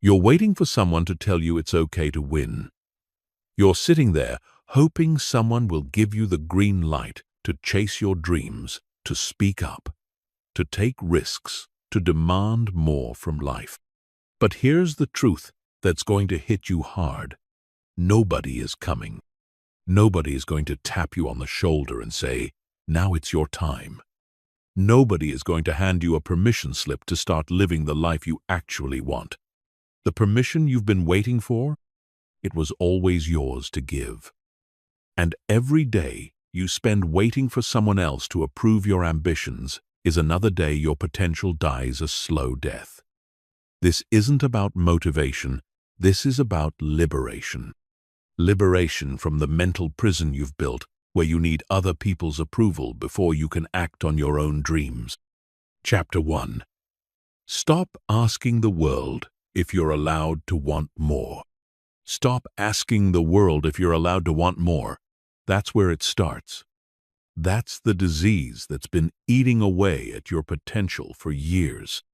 You're waiting for someone to tell you it's okay to win. You're sitting there hoping someone will give you the green light to chase your dreams, to speak up, to take risks, to demand more from life. But here's the truth that's going to hit you hard. Nobody is coming. Nobody is going to tap you on the shoulder and say, "Now it's your time." Nobody is going to hand you a permission slip to start living the life you actually want. The permission you've been waiting for, it was always yours to give. And every day you spend waiting for someone else to approve your ambitions is another day your potential dies a slow death. This isn't about motivation. This is about liberation. Liberation from the mental prison you've built, where you need other people's approval before you can act on your own dreams. Chapter 1. Stop asking the world if you're allowed to want more. Stop asking the world if you're allowed to want more. That's where it starts. That's the disease that's been eating away at your potential for years.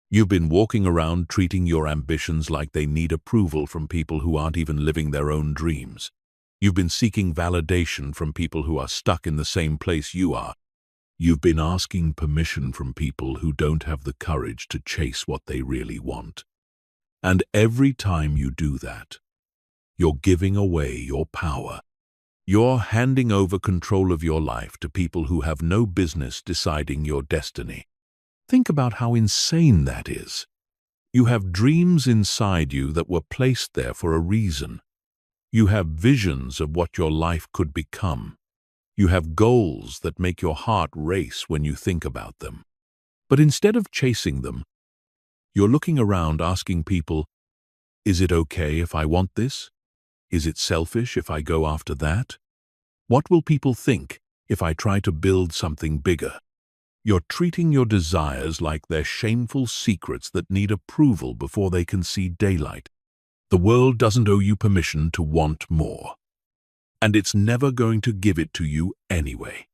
You've been walking around treating your ambitions like they need approval from people who aren't even living their own dreams. You've been seeking validation from people who are stuck in the same place you are. You've been asking permission from people who don't have the courage to chase what they really want. And every time you do that, you're giving away your power. You're handing over control of your life to people who have no business deciding your destiny. Think about how insane that is. You have dreams inside you that were placed there for a reason. You have visions of what your life could become. You have goals that make your heart race when you think about them. But instead of chasing them, you're looking around asking people, "Is it okay if I want this? Is it selfish if I go after that? What will people think if I try to build something bigger?" You're treating your desires like they're shameful secrets that need approval before they can see daylight. The world doesn't owe you permission to want more. And it's never going to give it to you anyway.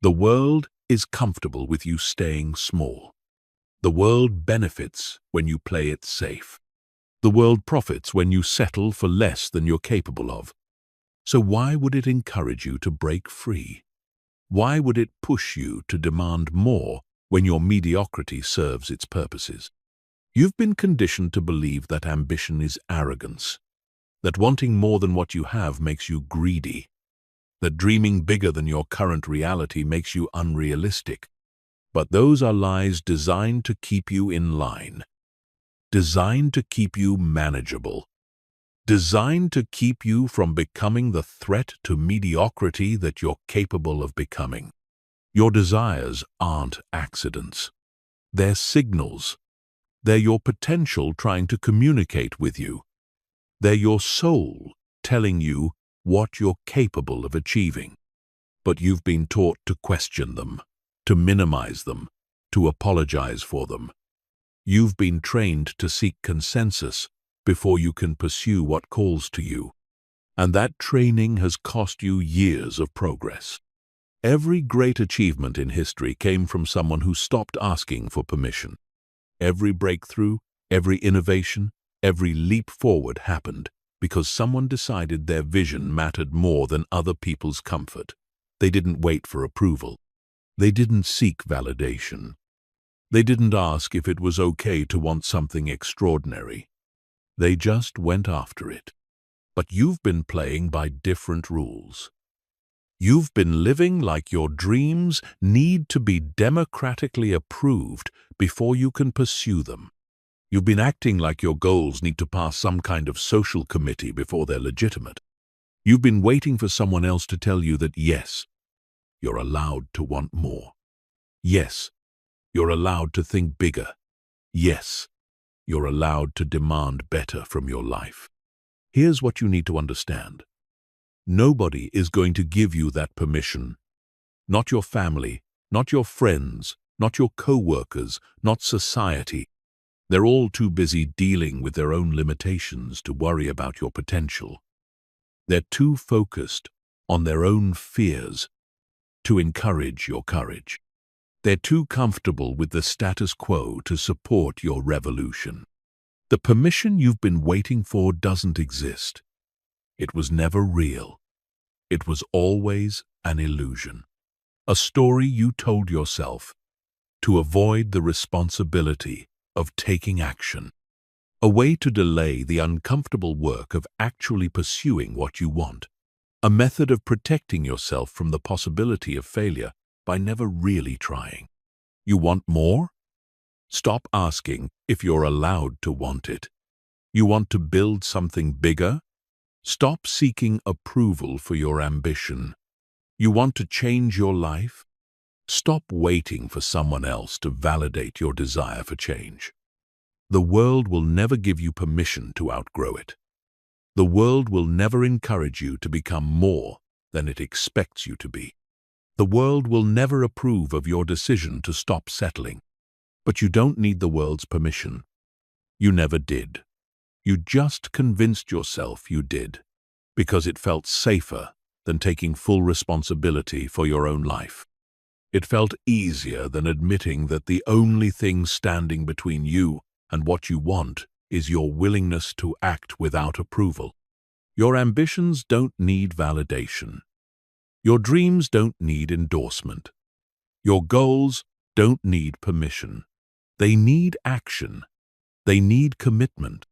The world is comfortable with you staying small. The world benefits when you play it safe. The world profits when you settle for less than you're capable of. So why would it encourage you to break free? Why would it push you to demand more when your mediocrity serves its purposes? You've been conditioned to believe that ambition is arrogance, that wanting more than what you have makes you greedy, that dreaming bigger than your current reality makes you unrealistic. But those are lies designed to keep you in line, designed to keep you manageable, designed to keep you from becoming the threat to mediocrity that you're capable of becoming. Your desires aren't accidents. They're signals. They're your potential trying to communicate with you. They're your soul telling you what you're capable of achieving. But you've been taught to question them, to minimize them, to apologize for them. You've been trained to seek consensus before you can pursue what calls to you. And that training has cost you years of progress. Every great achievement in history came from someone who stopped asking for permission. Every breakthrough, every innovation, every leap forward happened because someone decided their vision mattered more than other people's comfort. They didn't wait for approval. They didn't seek validation. They didn't ask if it was okay to want something extraordinary. They just went after it. But you've been playing by different rules. You've been living like your dreams need to be democratically approved before you can pursue them. You've been acting like your goals need to pass some kind of social committee before they're legitimate. You've been waiting for someone else to tell you that yes, you're allowed to want more. Yes, you're allowed to think bigger. Yes, you're allowed to demand better from your life. Here's what you need to understand. Nobody is going to give you that permission. Not your family, not your friends, not your co-workers, not society. They're all too busy dealing with their own limitations to worry about your potential. They're too focused on their own fears to encourage your courage. They're too comfortable with the status quo to support your revolution. The permission you've been waiting for doesn't exist. It was never real. It was always an illusion. A story you told yourself to avoid the responsibility of taking action. A way to delay the uncomfortable work of actually pursuing what you want. A method of protecting yourself from the possibility of failure by never really trying. You want more? Stop asking if you're allowed to want it. You want to build something bigger? Stop seeking approval for your ambition. You want to change your life? Stop waiting for someone else to validate your desire for change. The world will never give you permission to outgrow it. The world will never encourage you to become more than it expects you to be. The world will never approve of your decision to stop settling. But you don't need the world's permission. You never did. You just convinced yourself you did, because it felt safer than taking full responsibility for your own life. It felt easier than admitting that the only thing standing between you and what you want is your willingness to act without approval. Your ambitions don't need validation. Your dreams don't need endorsement. Your goals don't need permission. They need action. They need commitment.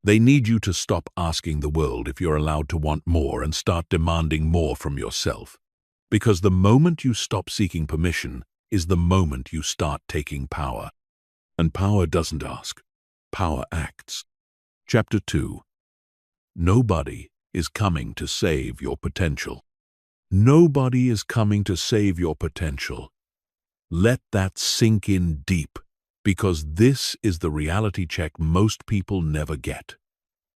They need you to stop asking the world if you're allowed to want more and start demanding more from yourself. Because the moment you stop seeking permission is the moment you start taking power. And power doesn't ask. Power acts. Chapter 2. Nobody is coming to save your potential. Nobody is coming to save your potential. Let that sink in deep, because this is the reality check most people never get.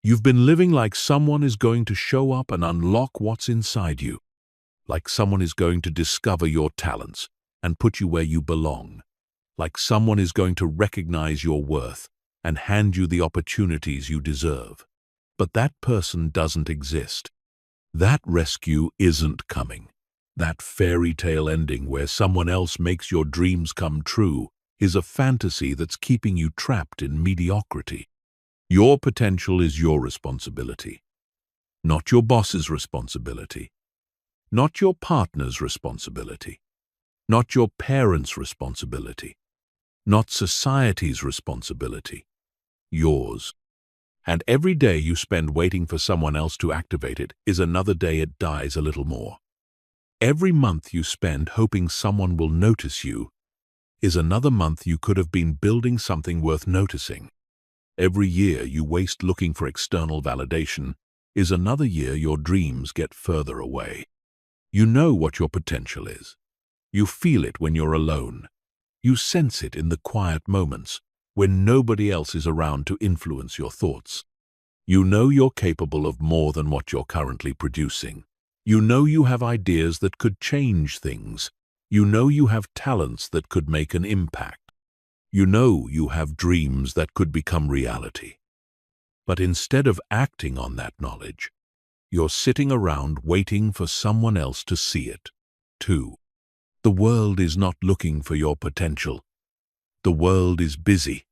You've been living like someone is going to show up and unlock what's inside you. Like someone is going to discover your talents and put you where you belong. Like someone is going to recognize your worth and hand you the opportunities you deserve. But that person doesn't exist. That rescue isn't coming. That fairy tale ending where someone else makes your dreams come true is a fantasy that's keeping you trapped in mediocrity. Your potential is your responsibility, not your boss's responsibility, not your partner's responsibility, not your parents' responsibility, not society's responsibility, yours. And every day you spend waiting for someone else to activate it is another day it dies a little more. Every month you spend hoping someone will notice you is another month you could have been building something worth noticing. Every year you waste looking for external validation is another year your dreams get further away. You know what your potential is. You feel it when you're alone. You sense it in the quiet moments when nobody else is around to influence your thoughts. You know you're capable of more than what you're currently producing. You know you have ideas that could change things. You know you have talents that could make an impact. You know you have dreams that could become reality. But instead of acting on that knowledge, you're sitting around waiting for someone else to see it, too. The world is not looking for your potential. The world is busy.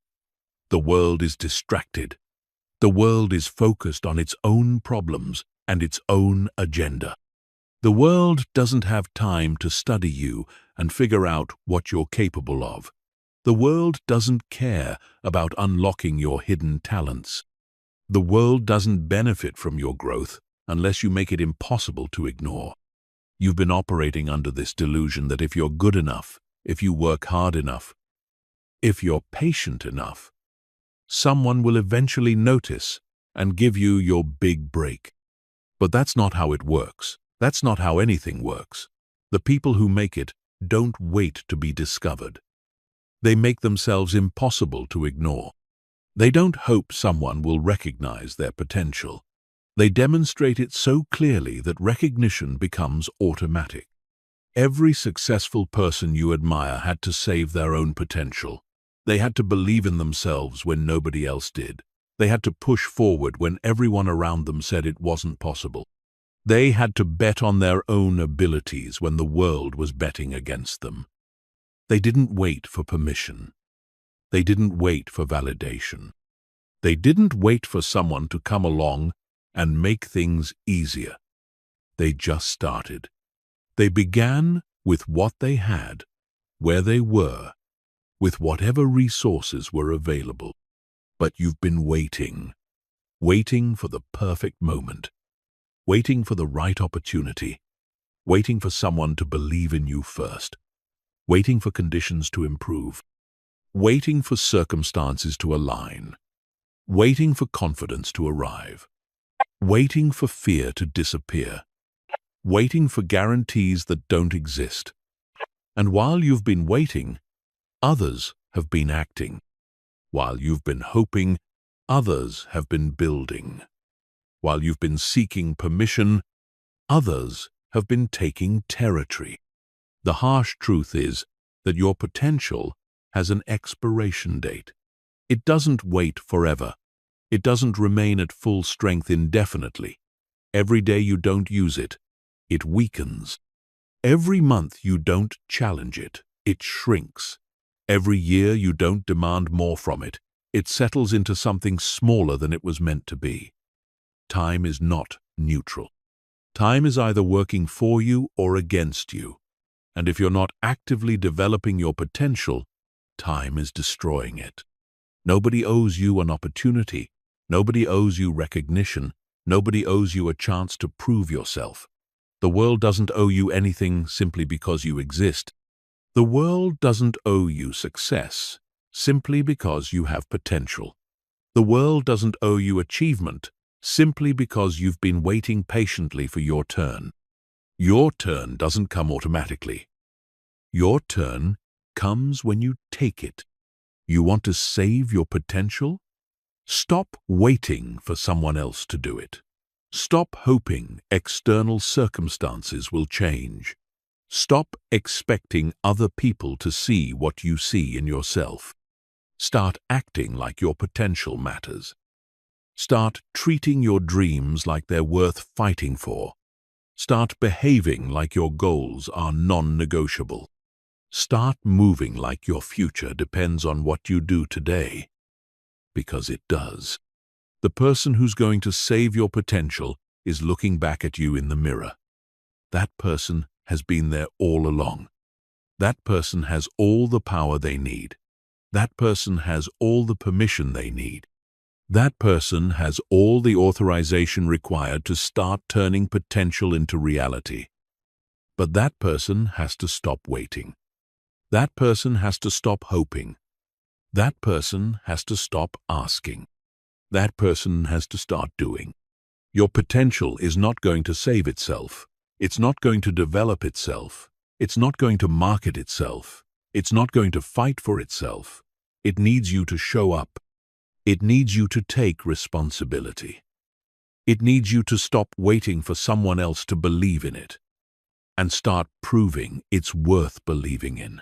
The world is distracted. The world is focused on its own problems and its own agenda. The world doesn't have time to study you and figure out what you're capable of. The world doesn't care about unlocking your hidden talents. The world doesn't benefit from your growth unless you make it impossible to ignore. You've been operating under this delusion that if you're good enough, if you work hard enough, if you're patient enough, someone will eventually notice and give you your big break. But that's not how it works. That's not how anything works. The people who make it don't wait to be discovered. They make themselves impossible to ignore. They don't hope someone will recognize their potential. They demonstrate it so clearly that recognition becomes automatic. Every successful person you admire had to save their own potential. They had to believe in themselves when nobody else did. They had to push forward when everyone around them said it wasn't possible. They had to bet on their own abilities when the world was betting against them. They didn't wait for permission. They didn't wait for validation. They didn't wait for someone to come along and make things easier. They just started. They began with what they had, where they were, with whatever resources were available. But you've been waiting for the perfect moment, waiting for the right opportunity, waiting for someone to believe in you first, waiting for conditions to improve, waiting for circumstances to align, waiting for confidence to arrive, waiting for fear to disappear, waiting for guarantees that don't exist. And while you've been waiting, others have been acting. While you've been hoping, others have been building. While you've been seeking permission, others have been taking territory. The harsh truth is that your potential has an expiration date. It doesn't wait forever. It doesn't remain at full strength indefinitely. Every day you don't use it, it weakens. Every month you don't challenge it, it shrinks. Every year you don't demand more from it, it settles into something smaller than it was meant to be. Time is not neutral. Time is either working for you or against you. And if you're not actively developing your potential, time is destroying it. Nobody owes you an opportunity. Nobody owes you recognition. Nobody owes you a chance to prove yourself. The world doesn't owe you anything simply because you exist. The world doesn't owe you success simply because you have potential. The world doesn't owe you achievement simply because you've been waiting patiently for your turn. Your turn doesn't come automatically. Your turn comes when you take it. You want to save your potential? Stop waiting for someone else to do it. Stop hoping external circumstances will change. Stop expecting other people to see what you see in yourself. Start acting like your potential matters. Start treating your dreams like they're worth fighting for. Start behaving like your goals are non-negotiable. Start moving like your future depends on what you do today. Because it does. The person who's going to save your potential is looking back at you in the mirror. That person has been there all along. That person has all the power they need. That person has all the permission they need. That person has all the authorization required to start turning potential into reality. But that person has to stop waiting. That person has to stop hoping. That person has to stop asking. That person has to start doing. Your potential is not going to save itself. It's not going to develop itself. It's not going to market itself. It's not going to fight for itself. It needs you to show up. It needs you to take responsibility. It needs you to stop waiting for someone else to believe in it and start proving it's worth believing in.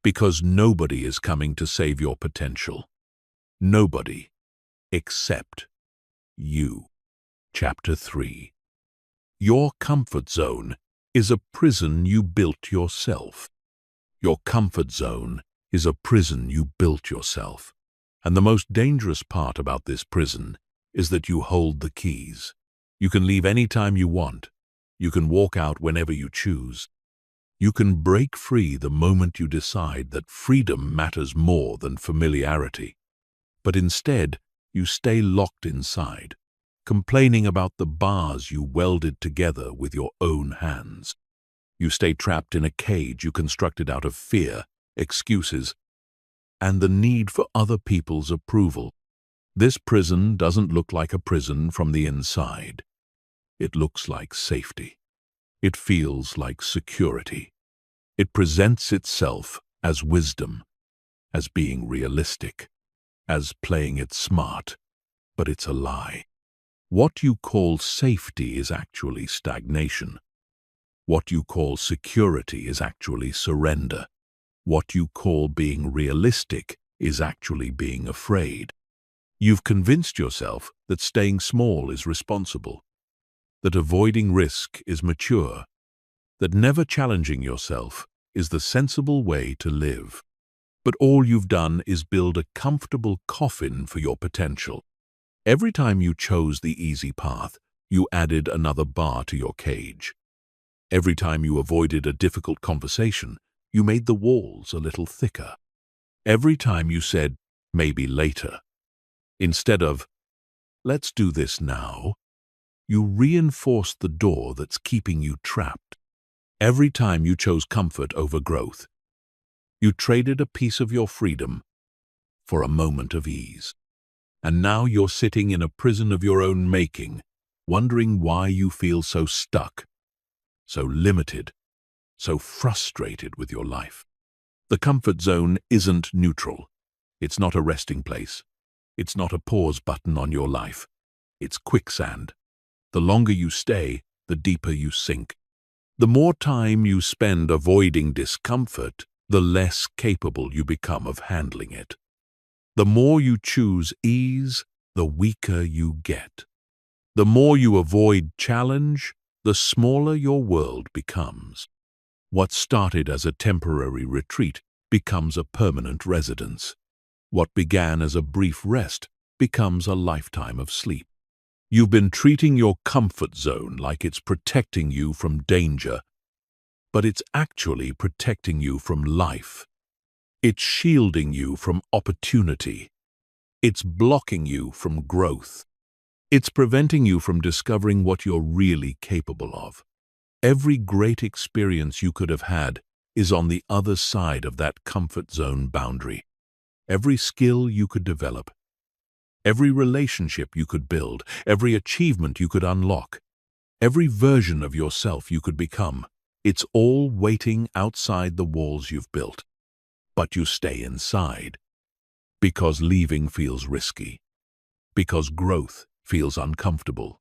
Because nobody is coming to save your potential. Nobody except you. Chapter 3. Your comfort zone is a prison you built yourself. Your comfort zone is a prison you built yourself. And the most dangerous part about this prison is that you hold the keys. You can leave any time you want. You can walk out whenever you choose. You can break free the moment you decide that freedom matters more than familiarity. But instead, you stay locked inside, complaining about the bars you welded together with your own hands. You stay trapped in a cage you constructed out of fear, excuses, and the need for other people's approval. This prison doesn't look like a prison from the inside. It looks like safety. It feels like security. It presents itself as wisdom, as being realistic, as playing it smart, but it's a lie. What you call safety is actually stagnation. What you call security is actually surrender. What you call being realistic is actually being afraid. You've convinced yourself that staying small is responsible, that avoiding risk is mature, that never challenging yourself is the sensible way to live. But all you've done is build a comfortable coffin for your potential. Every time you chose the easy path, you added another bar to your cage. Every time you avoided a difficult conversation, you made the walls a little thicker. Every time you said, maybe later, instead of, let's do this now, you reinforced the door that's keeping you trapped. Every time you chose comfort over growth, you traded a piece of your freedom for a moment of ease. And now you're sitting in a prison of your own making, wondering why you feel so stuck, so limited, so frustrated with your life. The comfort zone isn't neutral. It's not a resting place. It's not a pause button on your life. It's quicksand. The longer you stay, the deeper you sink. The more time you spend avoiding discomfort, the less capable you become of handling it. The more you choose ease, the weaker you get. The more you avoid challenge, the smaller your world becomes. What started as a temporary retreat becomes a permanent residence. What began as a brief rest becomes a lifetime of sleep. You've been treating your comfort zone like it's protecting you from danger, but it's actually protecting you from life. It's shielding you from opportunity. It's blocking you from growth. It's preventing you from discovering what you're really capable of. Every great experience you could have had is on the other side of that comfort zone boundary. Every skill you could develop, every relationship you could build, every achievement you could unlock, every version of yourself you could become, it's all waiting outside the walls you've built. But you stay inside because leaving feels risky, because growth feels uncomfortable,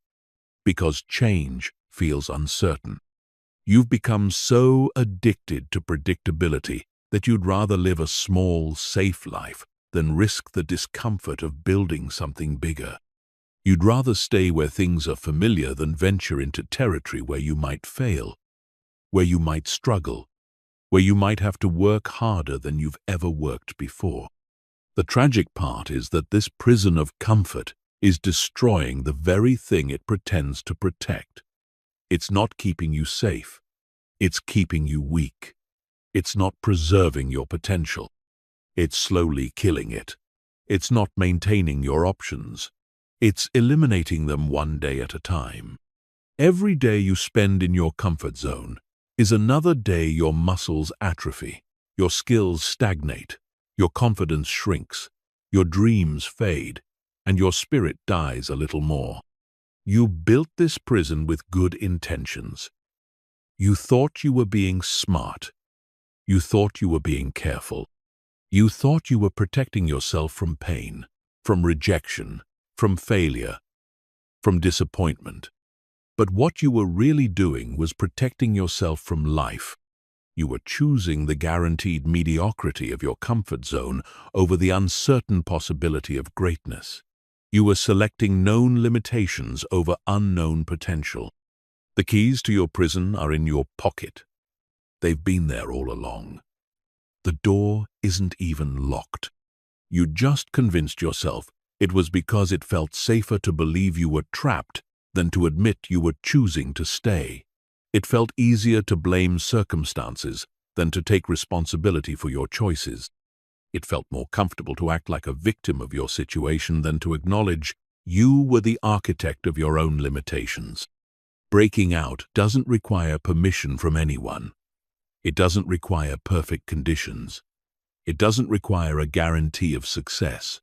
because change feels uncertain. You've become so addicted to predictability that you'd rather live a small, safe life than risk the discomfort of building something bigger. You'd rather stay where things are familiar than venture into territory where you might fail, where you might struggle, where you might have to work harder than you've ever worked before. The tragic part is that this prison of comfort is destroying the very thing it pretends to protect. It's not keeping you safe. It's keeping you weak. It's not preserving your potential. It's slowly killing it. It's not maintaining your options. It's eliminating them one day at a time. Every day you spend in your comfort zone is another day your muscles atrophy, your skills stagnate, your confidence shrinks, your dreams fade, and your spirit dies a little more. You built this prison with good intentions. You thought you were being smart. You thought you were being careful. You thought you were protecting yourself from pain, from rejection, from failure, from disappointment. But what you were really doing was protecting yourself from life. You were choosing the guaranteed mediocrity of your comfort zone over the uncertain possibility of greatness. You were selecting known limitations over unknown potential. The keys to your prison are in your pocket. They've been there all along. The door isn't even locked. You just convinced yourself it was because it felt safer to believe you were trapped than to admit you were choosing to stay. It felt easier to blame circumstances than to take responsibility for your choices. It felt more comfortable to act like a victim of your situation than to acknowledge you were the architect of your own limitations. Breaking out doesn't require permission from anyone. It doesn't require perfect conditions. It doesn't require a guarantee of success.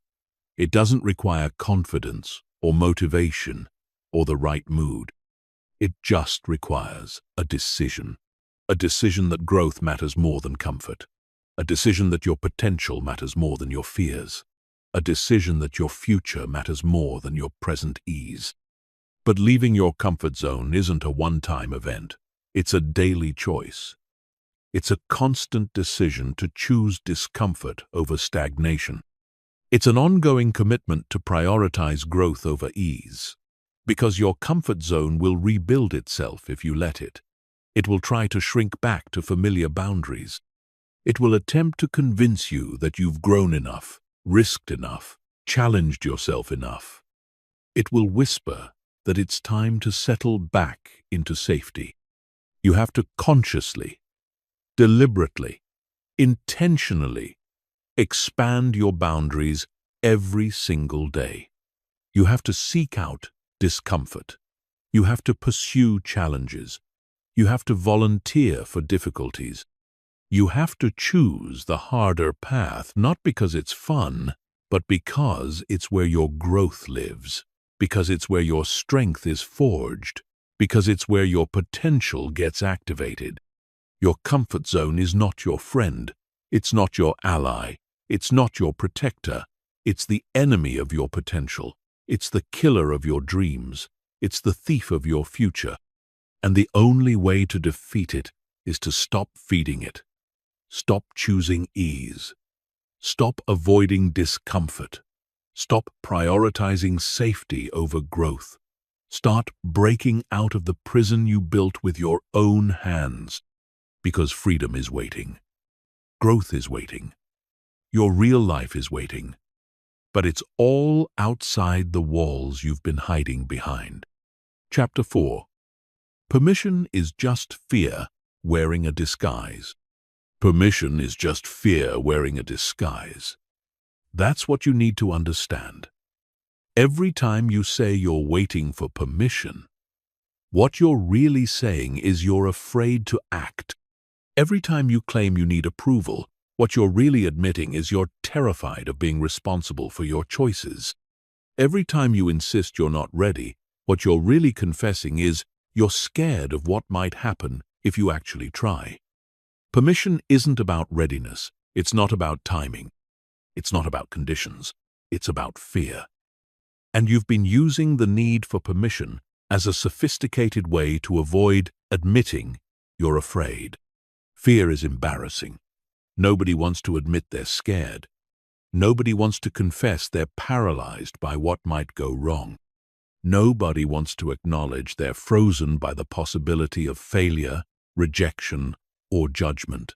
It doesn't require confidence or motivation or the right mood. It just requires a decision that growth matters more than comfort, a decision that your potential matters more than your fears, a decision that your future matters more than your present ease. But leaving your comfort zone isn't a one-time event. It's a daily choice. It's a constant decision to choose discomfort over stagnation. It's an ongoing commitment to prioritize growth over ease. Because your comfort zone will rebuild itself if you let it. It will try to shrink back to familiar boundaries. It will attempt to convince you that you've grown enough, risked enough, challenged yourself enough. It will whisper that it's time to settle back into safety. You have to consciously, deliberately, intentionally expand your boundaries every single day. You have to seek out discomfort. You have to pursue challenges. You have to volunteer for difficulties. You have to choose the harder path, not because it's fun, but because it's where your growth lives, because it's where your strength is forged, because it's where your potential gets activated. Your comfort zone is not your friend. It's not your ally. It's not your protector. It's the enemy of your potential. It's the killer of your dreams. It's the thief of your future. And the only way to defeat it is to stop feeding it. Stop choosing ease. Stop avoiding discomfort. Stop prioritizing safety over growth. Start breaking out of the prison you built with your own hands. Because freedom is waiting. Growth is waiting. Your real life is waiting. But it's all outside the walls you've been hiding behind. Chapter 4. Permission is just fear wearing a disguise. Permission is just fear wearing a disguise. That's what you need to understand. Every time you say you're waiting for permission, what you're really saying is you're afraid to act. Every time you claim you need approval, what you're really admitting is you're terrified of being responsible for your choices. Every time you insist you're not ready, what you're really confessing is you're scared of what might happen if you actually try. Permission isn't about readiness. It's not about timing. It's not about conditions. It's about fear. And you've been using the need for permission as a sophisticated way to avoid admitting you're afraid. Fear is embarrassing. Nobody wants to admit they're scared. Nobody wants to confess they're paralyzed by what might go wrong. Nobody wants to acknowledge they're frozen by the possibility of failure, rejection, or judgment.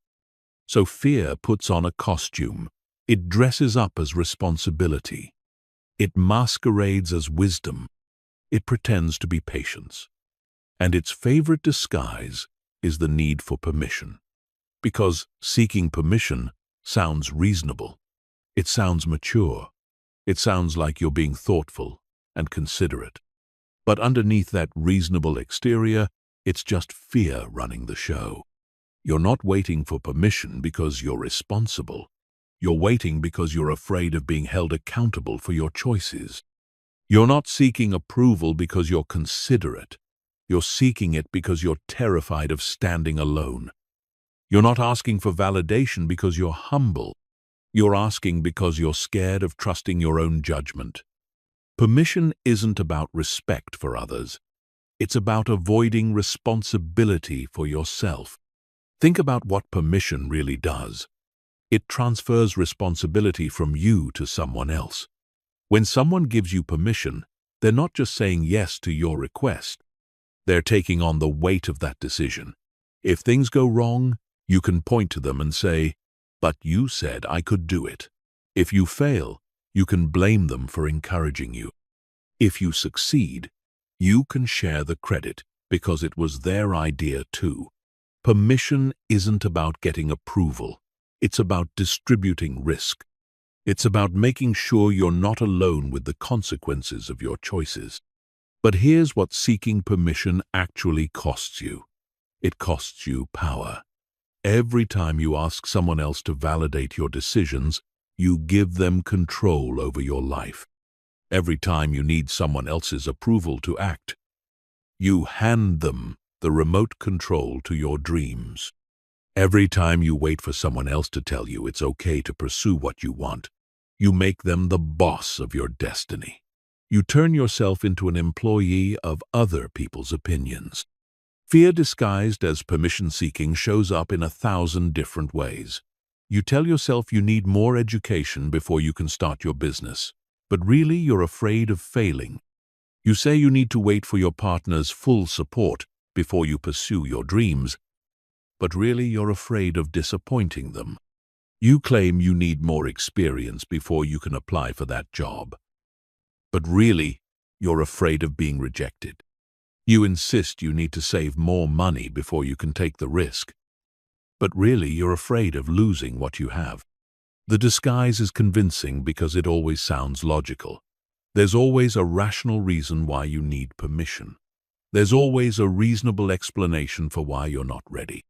So fear puts on a costume. It dresses up as responsibility. It masquerades as wisdom. It pretends to be patience. And its favorite disguise is the need for permission. Because seeking permission sounds reasonable. It sounds mature. It sounds like you're being thoughtful and considerate. But underneath that reasonable exterior, it's just fear running the show. You're not waiting for permission because you're responsible. You're waiting because you're afraid of being held accountable for your choices. You're not seeking approval because you're considerate. You're seeking it because you're terrified of standing alone. You're not asking for validation because you're humble. You're asking because you're scared of trusting your own judgment. Permission isn't about respect for others. It's about avoiding responsibility for yourself. Think about what permission really does. It transfers responsibility from you to someone else. When someone gives you permission, they're not just saying yes to your request. They're taking on the weight of that decision. If things go wrong, you can point to them and say, "But you said I could do it." If you fail, you can blame them for encouraging you. If you succeed, you can share the credit because it was their idea too. Permission isn't about getting approval. It's about distributing risk. It's about making sure you're not alone with the consequences of your choices. But here's what seeking permission actually costs you. It costs you power. Every time you ask someone else to validate your decisions, you give them control over your life. Every time you need someone else's approval to act, you hand them the remote control to your dreams. Every time you wait for someone else to tell you it's okay to pursue what you want, you make them the boss of your destiny. You turn yourself into an employee of other people's opinions. Fear disguised as permission-seeking shows up in 1,000 different ways. You tell yourself you need more education before you can start your business, but really you're afraid of failing. You say you need to wait for your partner's full support before you pursue your dreams, but really you're afraid of disappointing them. You claim you need more experience before you can apply for that job, but really you're afraid of being rejected. You insist you need to save more money before you can take the risk, but really you're afraid of losing what you have. The disguise is convincing because it always sounds logical. There's always a rational reason why you need permission. There's always a reasonable explanation for why you're not ready.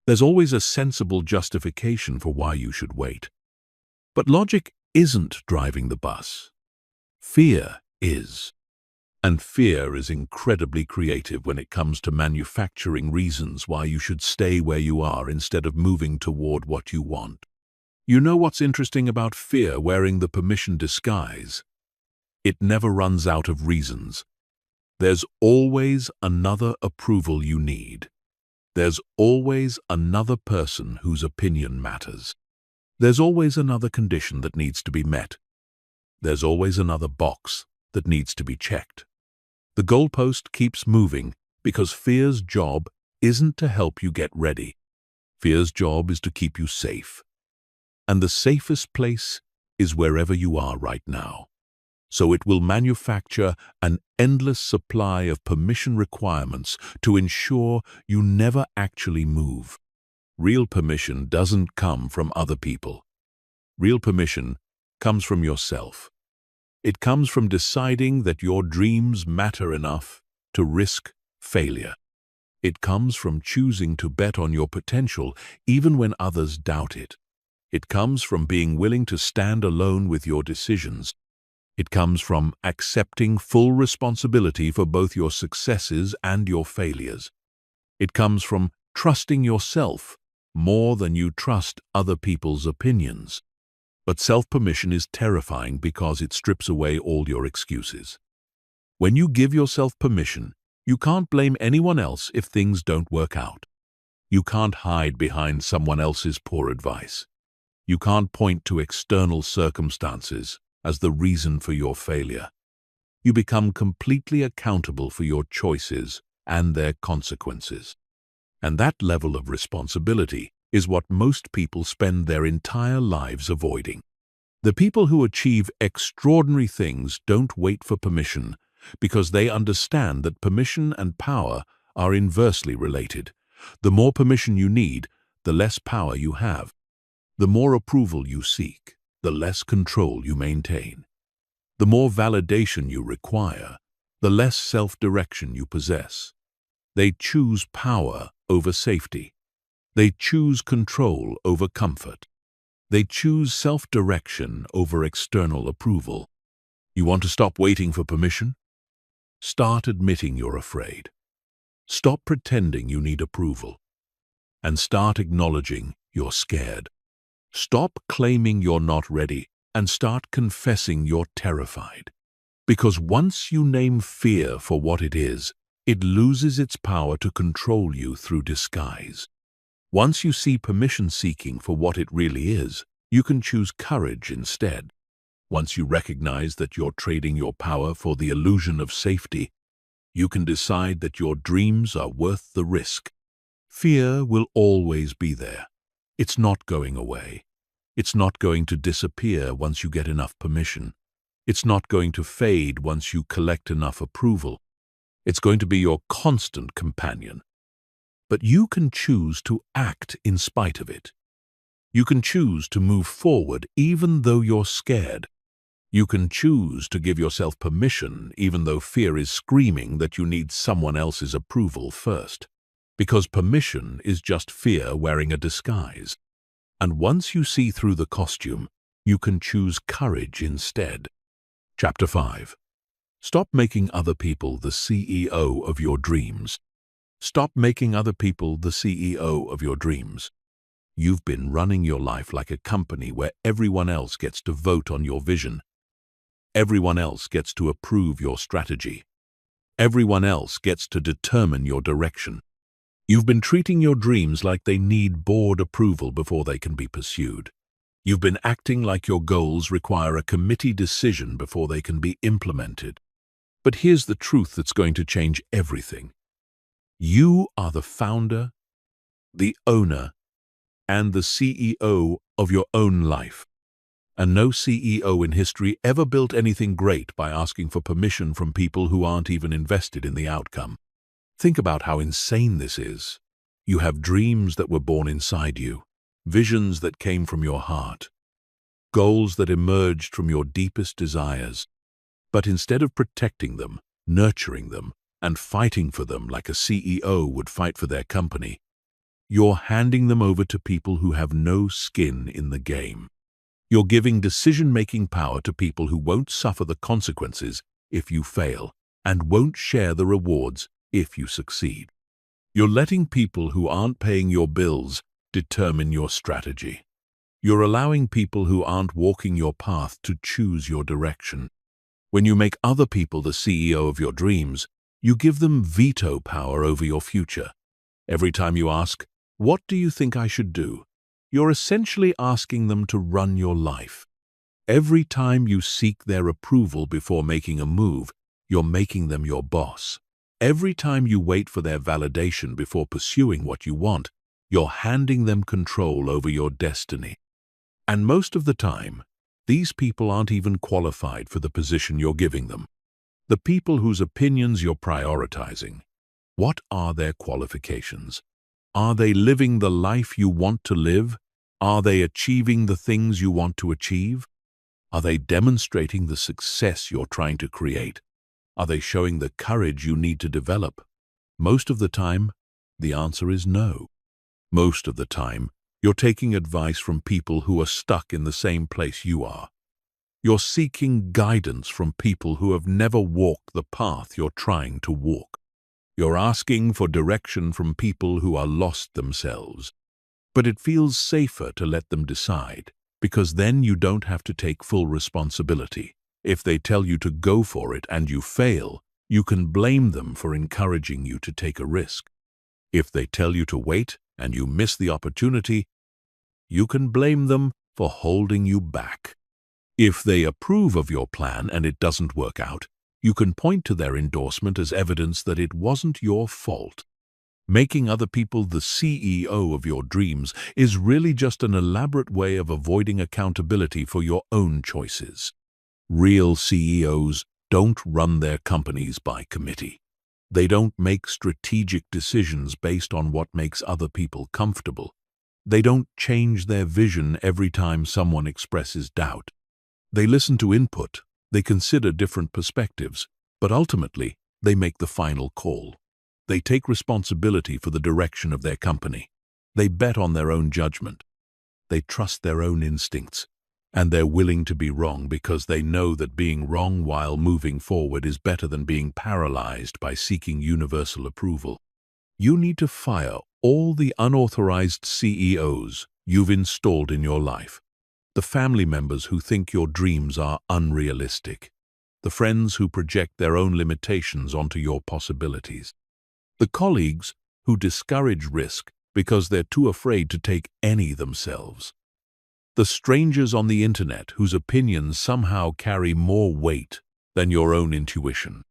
There's always a sensible justification for why you should wait. But logic isn't driving the bus. Fear is. And fear is incredibly creative when it comes to manufacturing reasons why you should stay where you are instead of moving toward what you want. You know what's interesting about fear wearing the permission disguise? It never runs out of reasons. There's always another approval you need. There's always another person whose opinion matters. There's always another condition that needs to be met. There's always another box that needs to be checked. The goalpost keeps moving because fear's job isn't to help you get ready. Fear's job is to keep you safe. And the safest place is wherever you are right now. So it will manufacture an endless supply of permission requirements to ensure you never actually move. Real permission doesn't come from other people. Real permission comes from yourself. It comes from deciding that your dreams matter enough to risk failure. It comes from choosing to bet on your potential even when others doubt it. It comes from being willing to stand alone with your decisions. It comes from accepting full responsibility for both your successes and your failures. It comes from trusting yourself more than you trust other people's opinions. But self-permission is terrifying because it strips away all your excuses. When you give yourself permission, you can't blame anyone else if things don't work out. You can't hide behind someone else's poor advice. You can't point to external circumstances as the reason for your failure. You become completely accountable for your choices and their consequences. And that level of responsibility is what most people spend their entire lives avoiding. The people who achieve extraordinary things don't wait for permission because they understand that permission and power are inversely related. The more permission you need, the less power you have. The more approval you seek, the less control you maintain. The more validation you require, the less self-direction you possess. They choose power over safety. They choose control over comfort. They choose self-direction over external approval. You want to stop waiting for permission? Start admitting you're afraid. Stop pretending you need approval. And start acknowledging you're scared. Stop claiming you're not ready and start confessing you're terrified. Because once you name fear for what it is, it loses its power to control you through disguise. Once you see permission seeking for what it really is, you can choose courage instead. Once you recognize that you're trading your power for the illusion of safety, you can decide that your dreams are worth the risk. Fear will always be there. It's not going away. It's not going to disappear once you get enough permission. It's not going to fade once you collect enough approval. It's going to be your constant companion. But you can choose to act in spite of it. You can choose to move forward even though you're scared. You can choose to give yourself permission even though fear is screaming that you need someone else's approval first. Because permission is just fear wearing a disguise. And once you see through the costume, you can choose courage instead. Chapter 5. Stop making other people the CEO of your dreams. Stop making other people the CEO of your dreams. You've been running your life like a company where everyone else gets to vote on your vision. Everyone else gets to approve your strategy. Everyone else gets to determine your direction. You've been treating your dreams like they need board approval before they can be pursued. You've been acting like your goals require a committee decision before they can be implemented. But here's the truth that's going to change everything. You are the founder, the owner, and the CEO of your own life. And no CEO in history ever built anything great by asking for permission from people who aren't even invested in the outcome. Think about how insane this is. You have dreams that were born inside you, visions that came from your heart, goals that emerged from your deepest desires. But instead of protecting them, nurturing them, and fighting for them like a CEO would fight for their company, you're handing them over to people who have no skin in the game. You're giving decision-making power to people who won't suffer the consequences if you fail and won't share the rewards if you succeed. You're letting people who aren't paying your bills determine your strategy. You're allowing people who aren't walking your path to choose your direction. When you make other people the CEO of your dreams, you give them veto power over your future. Every time you ask, "What do you think I should do?" you're essentially asking them to run your life. Every time you seek their approval before making a move, you're making them your boss. Every time you wait for their validation before pursuing what you want, you're handing them control over your destiny. And most of the time, these people aren't even qualified for the position you're giving them. The people whose opinions you're prioritizing, what are their qualifications? Are they living the life you want to live? Are they achieving the things you want to achieve? Are they demonstrating the success you're trying to create? Are they showing the courage you need to develop? Most of the time, the answer is no. Most of the time, you're taking advice from people who are stuck in the same place you are. You're seeking guidance from people who have never walked the path you're trying to walk. You're asking for direction from people who are lost themselves. But it feels safer to let them decide, because then you don't have to take full responsibility. If they tell you to go for it and you fail, you can blame them for encouraging you to take a risk. If they tell you to wait and you miss the opportunity, you can blame them for holding you back. If they approve of your plan and it doesn't work out, you can point to their endorsement as evidence that it wasn't your fault. Making other people the CEO of your dreams is really just an elaborate way of avoiding accountability for your own choices. Real CEOs don't run their companies by committee. They don't make strategic decisions based on what makes other people comfortable. They don't change their vision every time someone expresses doubt. They listen to input, they consider different perspectives, but ultimately, they make the final call. They take responsibility for the direction of their company. They bet on their own judgment. They trust their own instincts. And they're willing to be wrong because they know that being wrong while moving forward is better than being paralyzed by seeking universal approval. You need to fire all the unauthorized CEOs you've installed in your life. The family members who think your dreams are unrealistic. The friends who project their own limitations onto your possibilities. The colleagues who discourage risk because they're too afraid to take any themselves. The strangers on the internet whose opinions somehow carry more weight than your own intuition.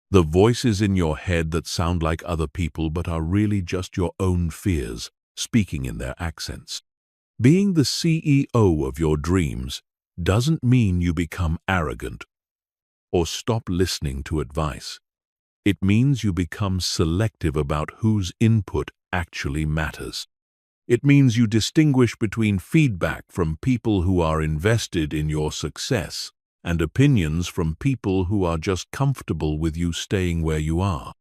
The voices in your head that sound like other people but are really just your own fears speaking in their accents. Being the CEO of your dreams doesn't mean you become arrogant or stop listening to advice. It means you become selective about whose input actually matters. It means you distinguish between feedback from people who are invested in your success and opinions from people who are just comfortable with you staying where you are.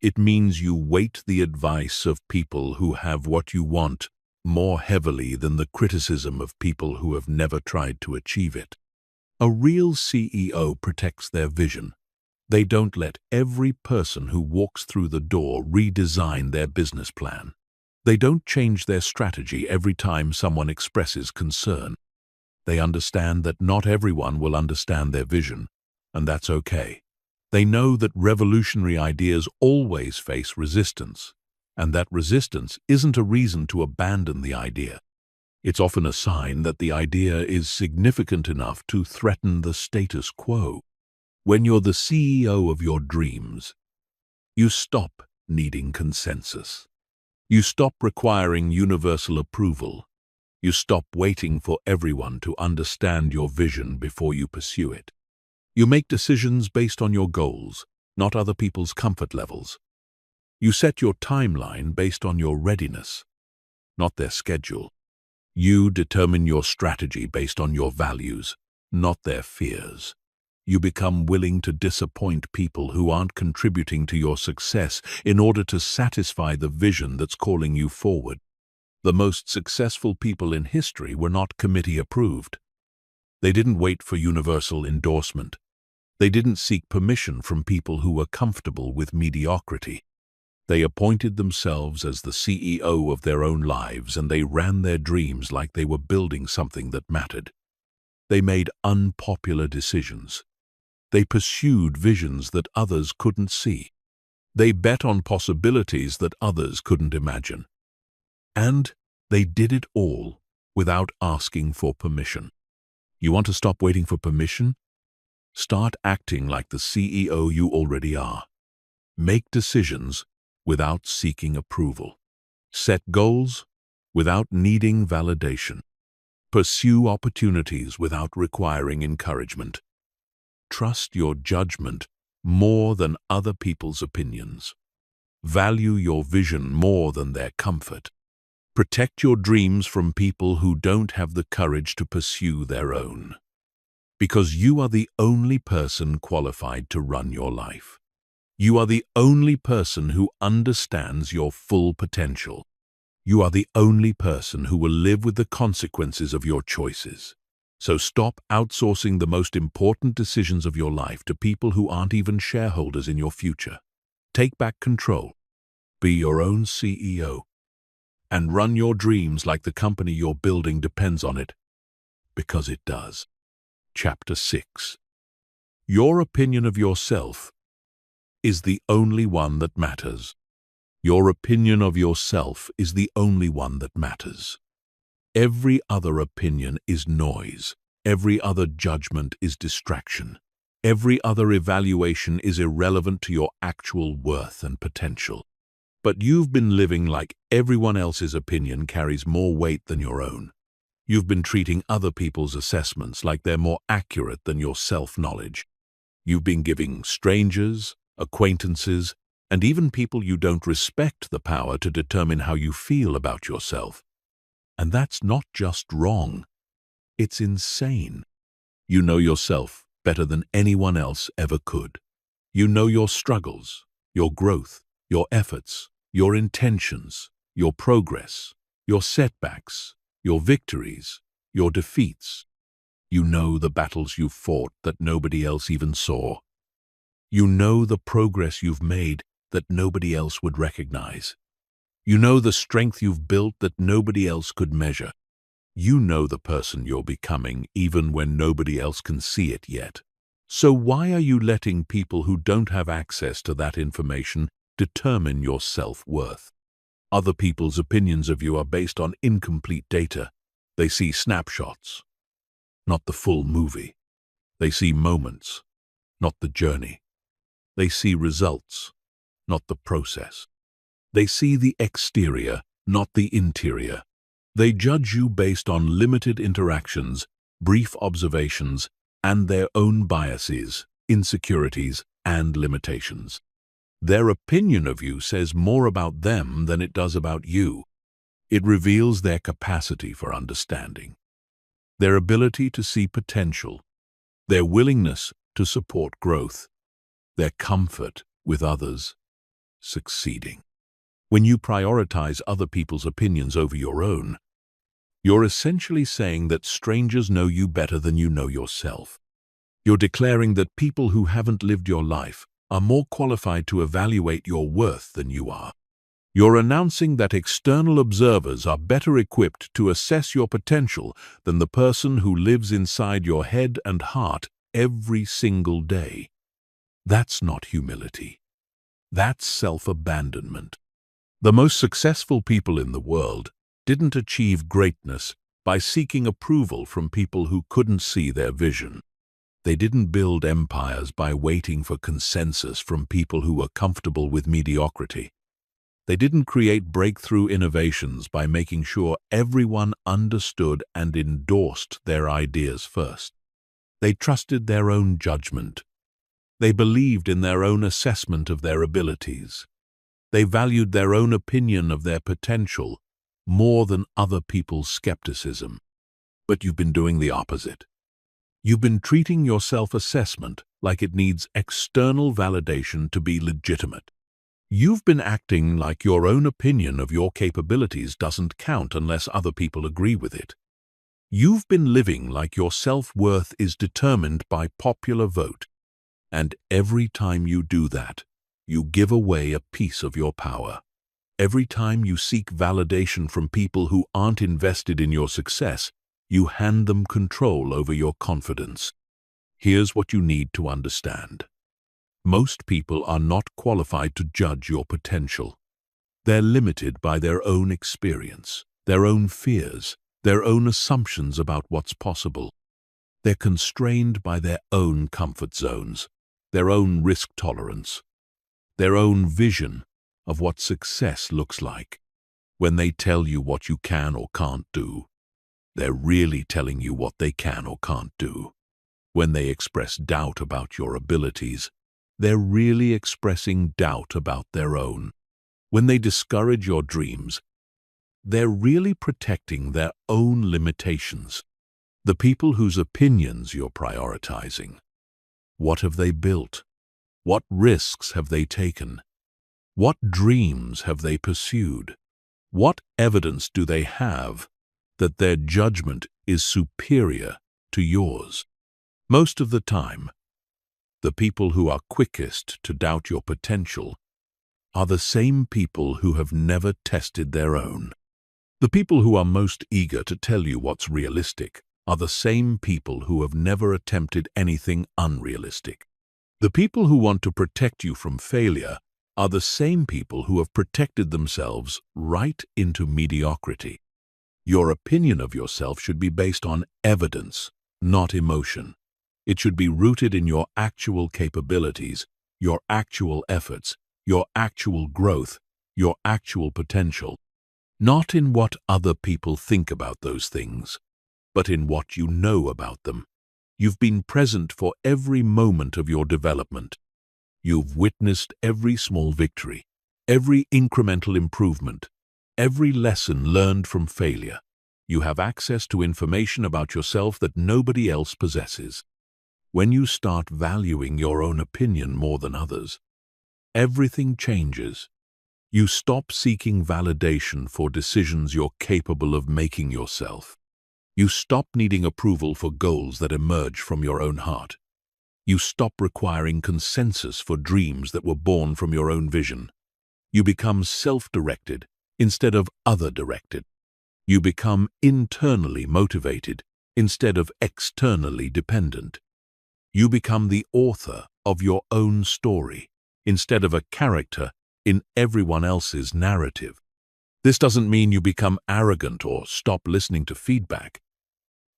It means you weight the advice of people who have what you want more heavily than the criticism of people who have never tried to achieve it. A real CEO protects their vision. They don't let every person who walks through the door redesign their business plan. They don't change their strategy every time someone expresses concern. They understand that not everyone will understand their vision, and that's okay. They know that revolutionary ideas always face resistance, and that resistance isn't a reason to abandon the idea. It's often a sign that the idea is significant enough to threaten the status quo. When you're the CEO of your dreams, you stop needing consensus. You stop requiring universal approval. You stop waiting for everyone to understand your vision before you pursue it. You make decisions based on your goals, not other people's comfort levels. You set your timeline based on your readiness, not their schedule. You determine your strategy based on your values, not their fears. You become willing to disappoint people who aren't contributing to your success in order to satisfy the vision that's calling you forward. The most successful people in history were not committee approved. They didn't wait for universal endorsement. They didn't seek permission from people who were comfortable with mediocrity. They appointed themselves as the CEO of their own lives, and they ran their dreams like they were building something that mattered. They made unpopular decisions. They pursued visions that others couldn't see. They bet on possibilities that others couldn't imagine. And they did it all without asking for permission. You want to stop waiting for permission? Start acting like the CEO you already are. Make decisions without seeking approval. Set goals without needing validation. Pursue opportunities without requiring encouragement. Trust your judgment more than other people's opinions. Value your vision more than their comfort. Protect your dreams from people who don't have the courage to pursue their own. Because you are the only person qualified to run your life. You are the only person who understands your full potential. You are the only person who will live with the consequences of your choices. So stop outsourcing the most important decisions of your life to people who aren't even shareholders in your future. Take back control. Be your own CEO. And run your dreams like the company you're building depends on it, because it does. Chapter 6. Your opinion of yourself is the only one that matters. Your opinion of yourself is the only one that matters. Every other opinion is noise. Every other judgment is distraction. Every other evaluation is irrelevant to your actual worth and potential. But you've been living like everyone else's opinion carries more weight than your own. You've been treating other people's assessments like they're more accurate than your self-knowledge. You've been giving strangers, acquaintances, and even people you don't respect the power to determine how you feel about yourself. And that's not just wrong. It's insane. You know yourself better than anyone else ever could. You know your struggles, your growth, your efforts, your intentions, your progress, your setbacks, your victories, your defeats. You know the battles you've fought that nobody else even saw. You know the progress you've made that nobody else would recognize. You know the strength you've built that nobody else could measure. You know the person you're becoming even when nobody else can see it yet. So why are you letting people who don't have access to that information determine your self-worth? Other people's opinions of you are based on incomplete data. They see snapshots, not the full movie. They see moments, not the journey. They see results, not the process. They see the exterior, not the interior. They judge you based on limited interactions, brief observations, and their own biases, insecurities, and limitations. Their opinion of you says more about them than it does about you. It reveals their capacity for understanding, their ability to see potential, their willingness to support growth, their comfort with others succeeding. When you prioritize other people's opinions over your own, you're essentially saying that strangers know you better than you know yourself. You're declaring that people who haven't lived your life are more qualified to evaluate your worth than you are. You're announcing that external observers are better equipped to assess your potential than the person who lives inside your head and heart every single day. That's not humility. That's self-abandonment. The most successful people in the world didn't achieve greatness by seeking approval from people who couldn't see their vision. They didn't build empires by waiting for consensus from people who were comfortable with mediocrity. They didn't create breakthrough innovations by making sure everyone understood and endorsed their ideas first. They trusted their own judgment. They believed in their own assessment of their abilities. They valued their own opinion of their potential more than other people's skepticism. But you've been doing the opposite. You've been treating your self-assessment like it needs external validation to be legitimate. You've been acting like your own opinion of your capabilities doesn't count unless other people agree with it. You've been living like your self-worth is determined by popular vote, and every time you do that, you give away a piece of your power. Every time you seek validation from people who aren't invested in your success, you hand them control over your confidence. Here's what you need to understand. Most people are not qualified to judge your potential. They're limited by their own experience, their own fears, their own assumptions about what's possible. They're constrained by their own comfort zones, their own risk tolerance, their own vision of what success looks like. When they tell you what you can or can't do, they're really telling you what they can or can't do. When they express doubt about your abilities, they're really expressing doubt about their own. When they discourage your dreams, they're really protecting their own limitations. The people whose opinions you're prioritizing, what have they built? What risks have they taken? What dreams have they pursued? What evidence do they have that their judgment is superior to yours? Most of the time, the people who are quickest to doubt your potential are the same people who have never tested their own. The people who are most eager to tell you what's realistic are the same people who have never attempted anything unrealistic. The people who want to protect you from failure are the same people who have protected themselves right into mediocrity. Your opinion of yourself should be based on evidence, not emotion. It should be rooted in your actual capabilities, your actual efforts, your actual growth, your actual potential. Not in what other people think about those things, but in what you know about them. You've been present for every moment of your development. You've witnessed every small victory, every incremental improvement, every lesson learned from failure. You have access to information about yourself that nobody else possesses. When you start valuing your own opinion more than others, everything changes. You stop seeking validation for decisions you're capable of making yourself. You stop needing approval for goals that emerge from your own heart. You stop requiring consensus for dreams that were born from your own vision. You become self-directed instead of other-directed. You become internally motivated instead of externally dependent. You become the author of your own story instead of a character in everyone else's narrative. This doesn't mean you become arrogant or stop listening to feedback.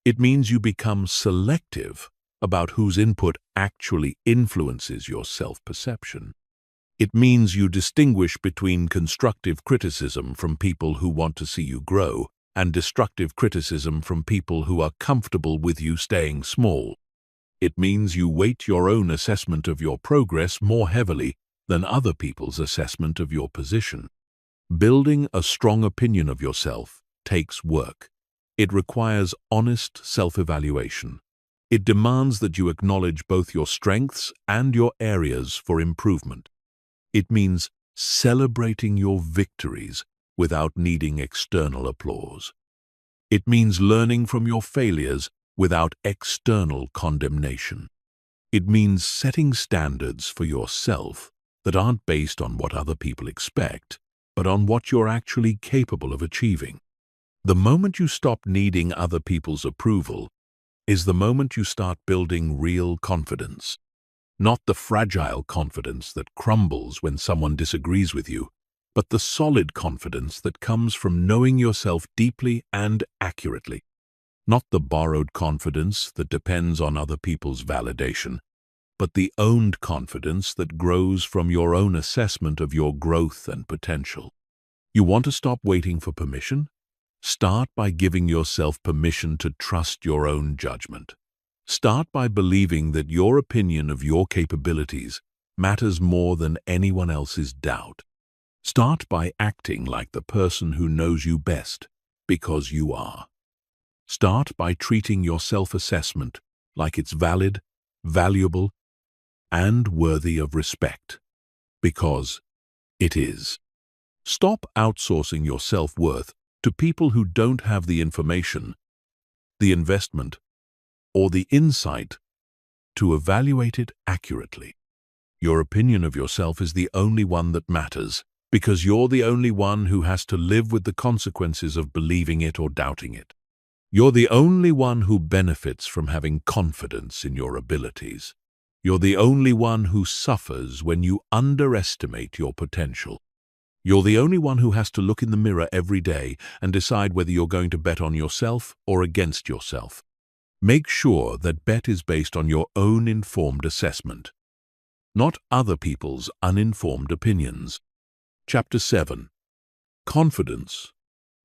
It means you become selective about whose input actually influences your self-perception. It means you distinguish between constructive criticism from people who want to see you grow and destructive criticism from people who are comfortable with you staying small. It means you weight your own assessment of your progress more heavily than other people's assessment of your position. Building a strong opinion of yourself takes work. It requires honest self-evaluation. It demands that you acknowledge both your strengths and your areas for improvement. It means celebrating your victories without needing external applause. It means learning from your failures without external condemnation. It means setting standards for yourself that aren't based on what other people expect, but on what you're actually capable of achieving. The moment you stop needing other people's approval is the moment you start building real confidence. Not the fragile confidence that crumbles when someone disagrees with you, but the solid confidence that comes from knowing yourself deeply and accurately. Not the borrowed confidence that depends on other people's validation, but the owned confidence that grows from your own assessment of your growth and potential. You want to stop waiting for permission? Start by giving yourself permission to trust your own judgment. Start by believing that your opinion of your capabilities matters more than anyone else's doubt. Start by acting like the person who knows you best, because you are. Start by treating your self-assessment like it's valid, valuable, and worthy of respect, because it is. Stop outsourcing your self-worth to people who don't have the information, the investment, or the insight to evaluate it accurately. Your opinion of yourself is the only one that matters, because you're the only one who has to live with the consequences of believing it or doubting it. You're the only one who benefits from having confidence in your abilities. You're the only one who suffers when you underestimate your potential. You're the only one who has to look in the mirror every day and decide whether you're going to bet on yourself or against yourself. Make sure that bet is based on your own informed assessment, not other people's uninformed opinions. Chapter 7. Confidence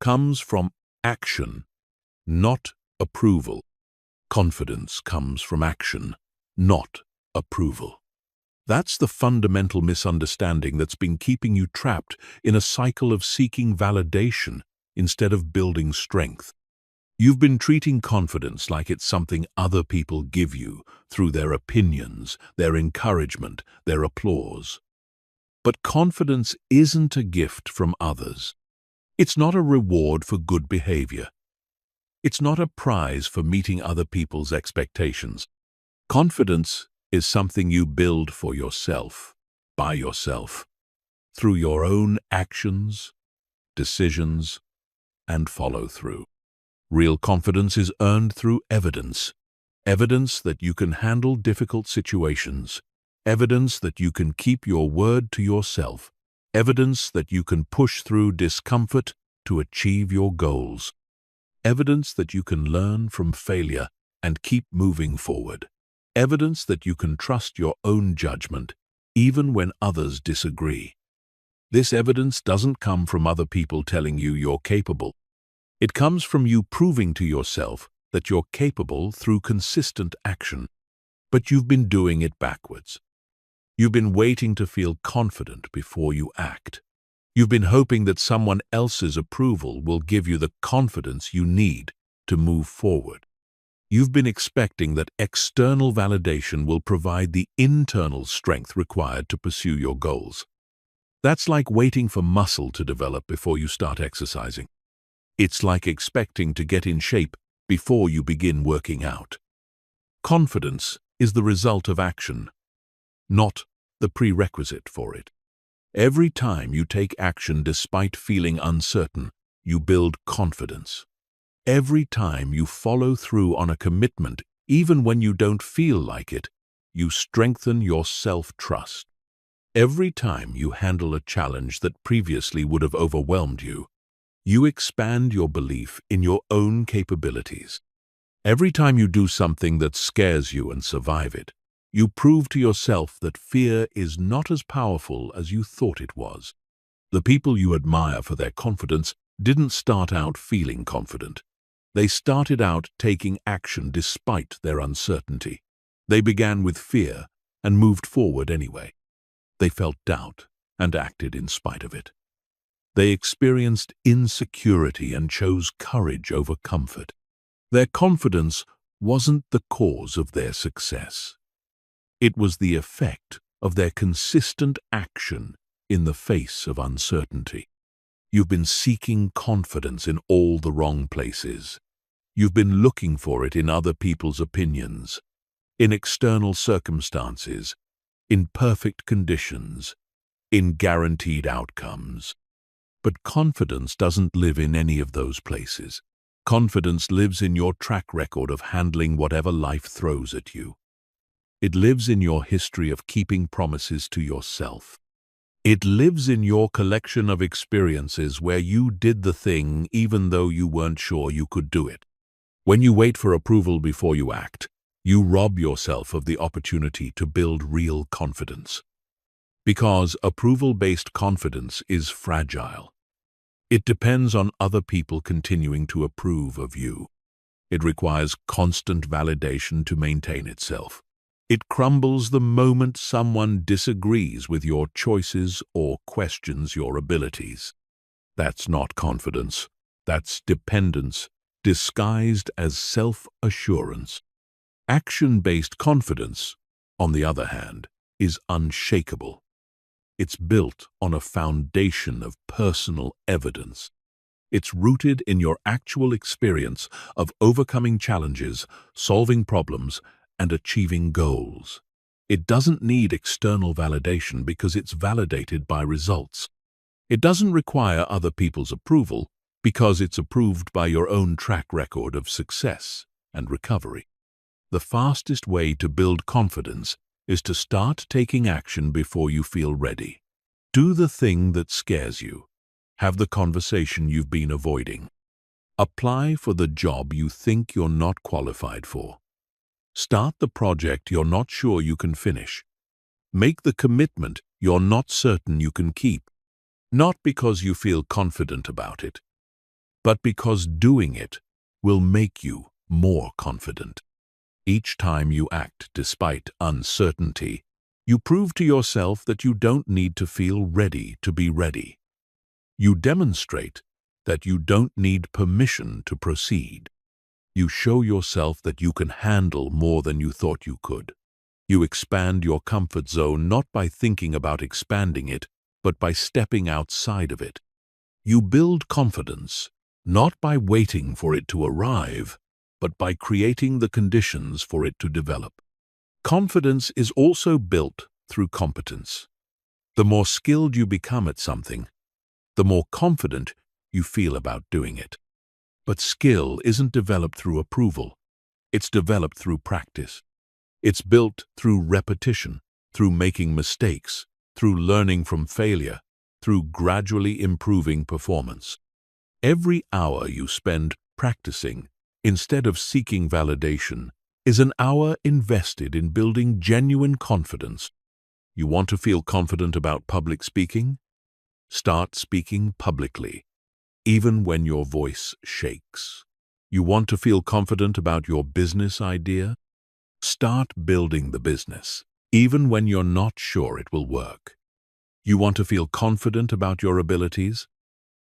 comes from action, not approval. Confidence comes from action, not approval. That's the fundamental misunderstanding that's been keeping you trapped in a cycle of seeking validation instead of building strength. You've been treating confidence like it's something other people give you through their opinions, their encouragement, their applause. But confidence isn't a gift from others. It's not a reward for good behavior. It's not a prize for meeting other people's expectations. Confidence is something you build for yourself, by yourself, through your own actions, decisions, and follow-through. Real confidence is earned through evidence. Evidence that you can handle difficult situations. Evidence that you can keep your word to yourself. Evidence that you can push through discomfort to achieve your goals. Evidence that you can learn from failure and keep moving forward. Evidence that you can trust your own judgment, even when others disagree. This evidence doesn't come from other people telling you you're capable. It comes from you proving to yourself that you're capable through consistent action. But you've been doing it backwards. You've been waiting to feel confident before you act. You've been hoping that someone else's approval will give you the confidence you need to move forward. You've been expecting that external validation will provide the internal strength required to pursue your goals. That's like waiting for muscle to develop before you start exercising. It's like expecting to get in shape before you begin working out. Confidence is the result of action, not the prerequisite for it. Every time you take action despite feeling uncertain, you build confidence. Every time you follow through on a commitment, even when you don't feel like it, you strengthen your self-trust. Every time you handle a challenge that previously would have overwhelmed you, you expand your belief in your own capabilities. Every time you do something that scares you and survive it, you prove to yourself that fear is not as powerful as you thought it was. The people you admire for their confidence didn't start out feeling confident. They started out taking action despite their uncertainty. They began with fear and moved forward anyway. They felt doubt and acted in spite of it. They experienced insecurity and chose courage over comfort. Their confidence wasn't the cause of their success. It was the effect of their consistent action in the face of uncertainty. You've been seeking confidence in all the wrong places. You've been looking for it in other people's opinions, in external circumstances, in perfect conditions, in guaranteed outcomes. But confidence doesn't live in any of those places. Confidence lives in your track record of handling whatever life throws at you. It lives in your history of keeping promises to yourself. It lives in your collection of experiences where you did the thing even though you weren't sure you could do it. When you wait for approval before you act, you rob yourself of the opportunity to build real confidence. Because approval-based confidence is fragile. It depends on other people continuing to approve of you. It requires constant validation to maintain itself. It crumbles the moment someone disagrees with your choices or questions your abilities. That's not confidence. That's dependence, disguised as self-assurance. Action-based confidence, on the other hand, is unshakable. It's built on a foundation of personal evidence. It's rooted in your actual experience of overcoming challenges, solving problems, and achieving goals. It doesn't need external validation because it's validated by results. It doesn't require other people's approval because it's approved by your own track record of success and recovery. The fastest way to build confidence is to start taking action before you feel ready. Do the thing that scares you. Have the conversation you've been avoiding. Apply for the job you think you're not qualified for. Start the project you're not sure you can finish. Make the commitment you're not certain you can keep. Not because you feel confident about it, but because doing it will make you more confident. Each time you act despite uncertainty, you prove to yourself that you don't need to feel ready to be ready. You demonstrate that you don't need permission to proceed. You show yourself that you can handle more than you thought you could. You expand your comfort zone not by thinking about expanding it, but by stepping outside of it. You build confidence not by waiting for it to arrive, but by creating the conditions for it to develop. Confidence is also built through competence. The more skilled you become at something, the more confident you feel about doing it. But skill isn't developed through approval. It's developed through practice. It's built through repetition, through making mistakes, through learning from failure, through gradually improving performance. Every hour you spend practicing, instead of seeking validation, is an hour invested in building genuine confidence. You want to feel confident about public speaking? Start speaking publicly, even when your voice shakes. You want to feel confident about your business idea? Start building the business, even when you're not sure it will work. You want to feel confident about your abilities?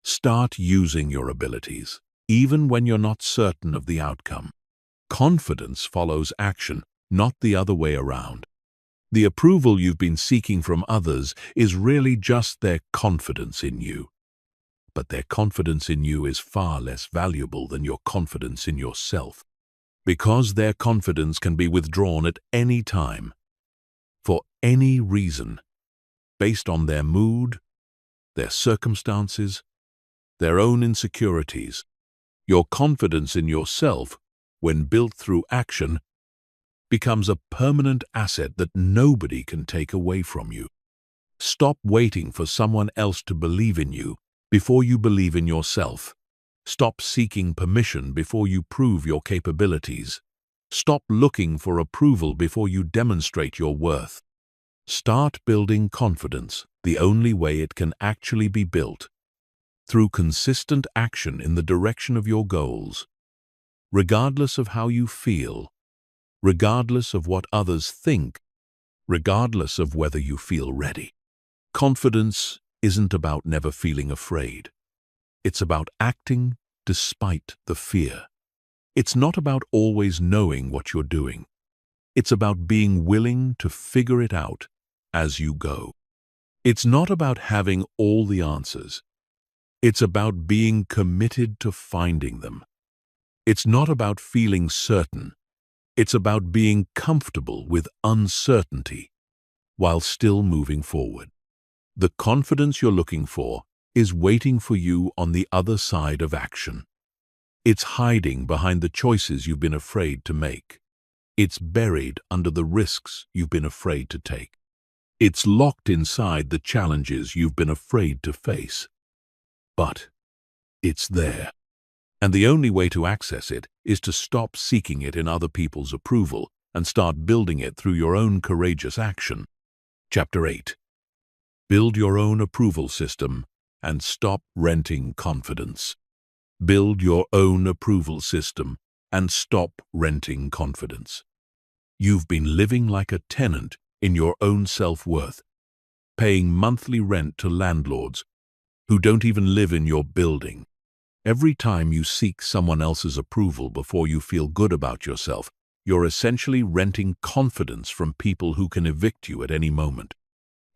Start using your abilities, even when you're not certain of the outcome. Confidence follows action, not the other way around. The approval you've been seeking from others is really just their confidence in you. But their confidence in you is far less valuable than your confidence in yourself, because their confidence can be withdrawn at any time, for any reason, based on their mood, their circumstances, their own insecurities. Your confidence in yourself, when built through action, becomes a permanent asset that nobody can take away from you. Stop waiting for someone else to believe in you before you believe in yourself. Stop seeking permission before you prove your capabilities. Stop looking for approval before you demonstrate your worth. Start building confidence the only way it can actually be built, through consistent action in the direction of your goals. Regardless of how you feel, regardless of what others think, regardless of whether you feel ready. Confidence isn't about never feeling afraid. It's about acting despite the fear. It's not about always knowing what you're doing. It's about being willing to figure it out as you go. It's not about having all the answers. It's about being committed to finding them. It's not about feeling certain. It's about being comfortable with uncertainty while still moving forward. The confidence you're looking for is waiting for you on the other side of action. It's hiding behind the choices you've been afraid to make. It's buried under the risks you've been afraid to take. It's locked inside the challenges you've been afraid to face. But it's there. And the only way to access it is to stop seeking it in other people's approval and start building it through your own courageous action. Chapter 8. Build your own approval system and stop renting confidence. Build your own approval system and stop renting confidence. You've been living like a tenant in your own self-worth, paying monthly rent to landlords who don't even live in your building. Every time you seek someone else's approval before you feel good about yourself, you're essentially renting confidence from people who can evict you at any moment.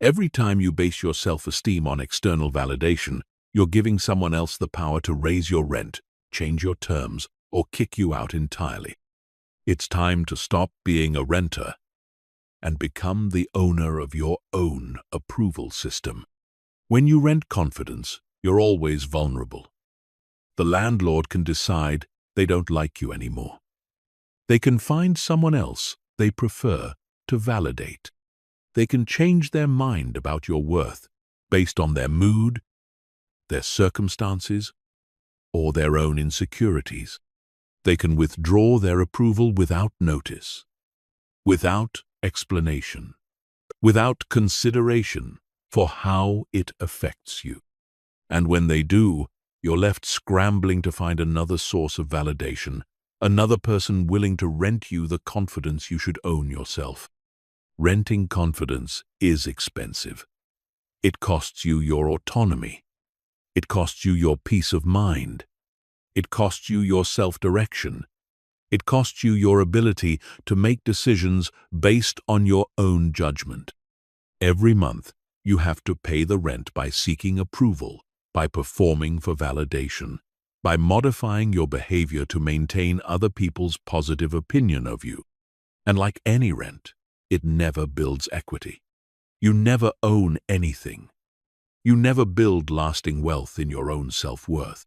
Every time you base your self-esteem on external validation, you're giving someone else the power to raise your rent, change your terms, or kick you out entirely. It's time to stop being a renter and become the owner of your own approval system. When you rent confidence, you're always vulnerable. The landlord can decide they don't like you anymore. They can find someone else they prefer to validate. They can change their mind about your worth based on their mood, their circumstances, or their own insecurities. They can withdraw their approval without notice, without explanation, without consideration for how it affects you. And when they do, you're left scrambling to find another source of validation, another person willing to rent you the confidence you should own yourself. Renting confidence is expensive. It costs you your autonomy. It costs you your peace of mind. It costs you your self-direction. It costs you your ability to make decisions based on your own judgment. Every month, you have to pay the rent by seeking approval, by performing for validation, by modifying your behavior to maintain other people's positive opinion of you. And like any rent, it never builds equity. You never own anything. You never build lasting wealth in your own self-worth.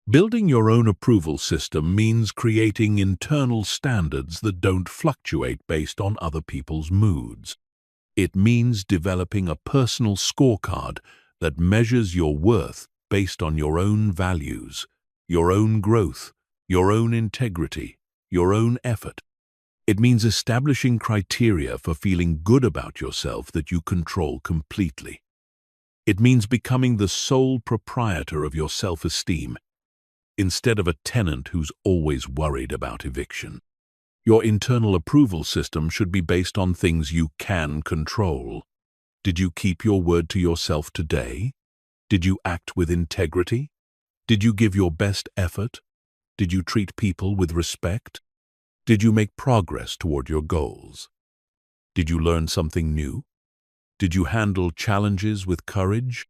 Building your own approval system means creating internal standards that don't fluctuate based on other people's moods. It means developing a personal scorecard that measures your worth based on your own values, your own growth, your own integrity, your own effort. It means establishing criteria for feeling good about yourself that you control completely. It means becoming the sole proprietor of your self-esteem, instead of a tenant who's always worried about eviction. Your internal approval system should be based on things you can control. Did you keep your word to yourself today? Did you act with integrity? Did you give your best effort? Did you treat people with respect? Did you make progress toward your goals? Did you learn something new? Did you handle challenges with courage?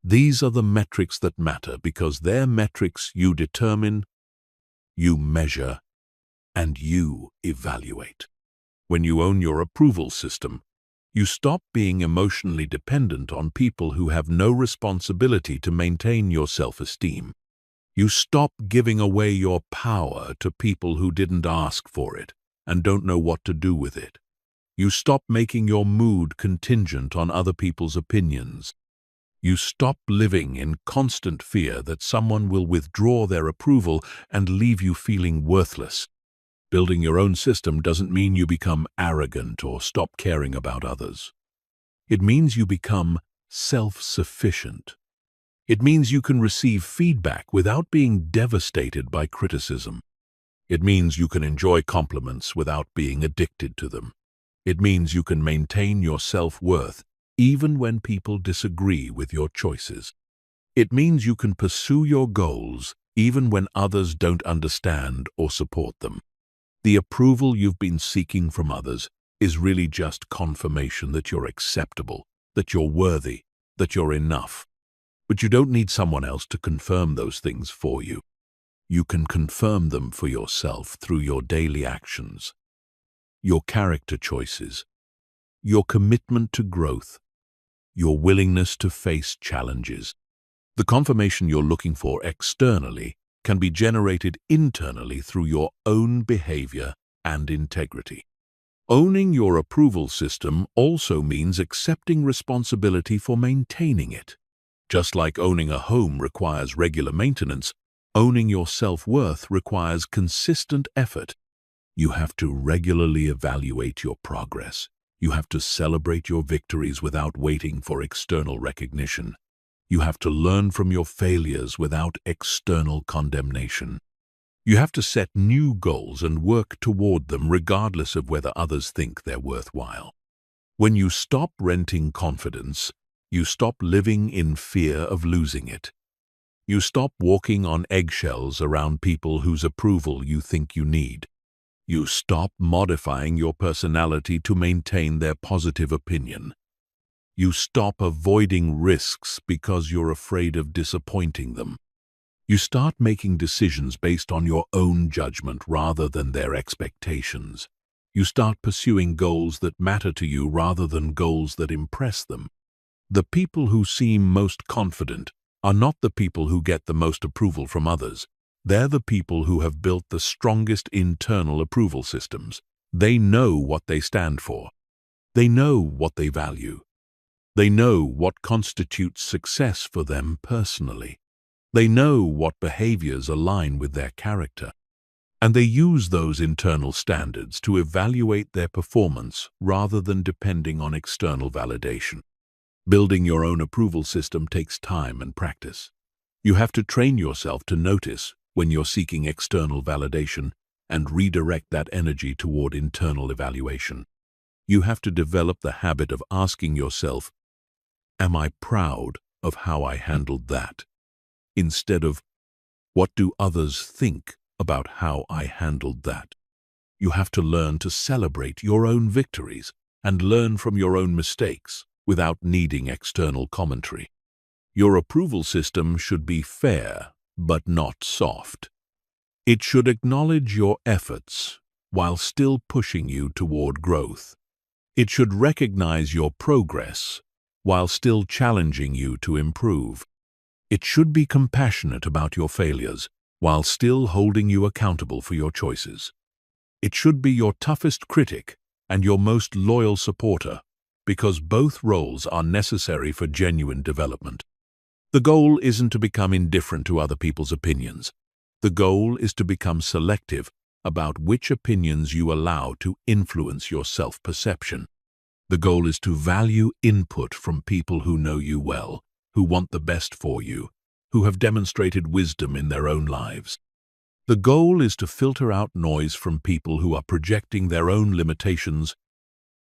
These are the metrics that matter because they're metrics you determine, you measure, and you evaluate. When you own your approval system, you stop being emotionally dependent on people who have no responsibility to maintain your self-esteem. You stop giving away your power to people who didn't ask for it and don't know what to do with it. You stop making your mood contingent on other people's opinions. You stop living in constant fear that someone will withdraw their approval and leave you feeling worthless. Building your own system doesn't mean you become arrogant or stop caring about others. It means you become self-sufficient. It means you can receive feedback without being devastated by criticism. It means you can enjoy compliments without being addicted to them. It means you can maintain your self-worth even when people disagree with your choices. It means you can pursue your goals even when others don't understand or support them. The approval you've been seeking from others is really just confirmation that you're acceptable, that you're worthy, that you're enough. But you don't need someone else to confirm those things for you. You can confirm them for yourself through your daily actions, your character choices, your commitment to growth, your willingness to face challenges. The confirmation you're looking for externally can be generated internally through your own behavior and integrity. Owning your approval system also means accepting responsibility for maintaining it. Just like owning a home requires regular maintenance, owning your self-worth requires consistent effort. You have to regularly evaluate your progress. You have to celebrate your victories without waiting for external recognition. You have to learn from your failures without external condemnation. You have to set new goals and work toward them regardless of whether others think they're worthwhile. When you stop renting confidence, you stop living in fear of losing it. You stop walking on eggshells around people whose approval you think you need. You stop modifying your personality to maintain their positive opinion. You stop avoiding risks because you're afraid of disappointing them. You start making decisions based on your own judgment rather than their expectations. You start pursuing goals that matter to you rather than goals that impress them. The people who seem most confident are not the people who get the most approval from others. They're the people who have built the strongest internal approval systems. They know what they stand for. They know what they value. They know what constitutes success for them personally. They know what behaviors align with their character, and they use those internal standards to evaluate their performance rather than depending on external validation. Building your own approval system takes time and practice. You have to train yourself to notice when you're seeking external validation and redirect that energy toward internal evaluation. You have to develop the habit of asking yourself, "Am I proud of how I handled that?" instead of, "What do others think about how I handled that?" You have to learn to celebrate your own victories and learn from your own mistakes without needing external commentary. Your approval system should be fair, but not soft. It should acknowledge your efforts while still pushing you toward growth. It should recognize your progress while still challenging you to improve. It should be compassionate about your failures while still holding you accountable for your choices. It should be your toughest critic and your most loyal supporter, because both roles are necessary for genuine development. The goal isn't to become indifferent to other people's opinions. The goal is to become selective about which opinions you allow to influence your self-perception. The goal is to value input from people who know you well, who want the best for you, who have demonstrated wisdom in their own lives. The goal is to filter out noise from people who are projecting their own limitations,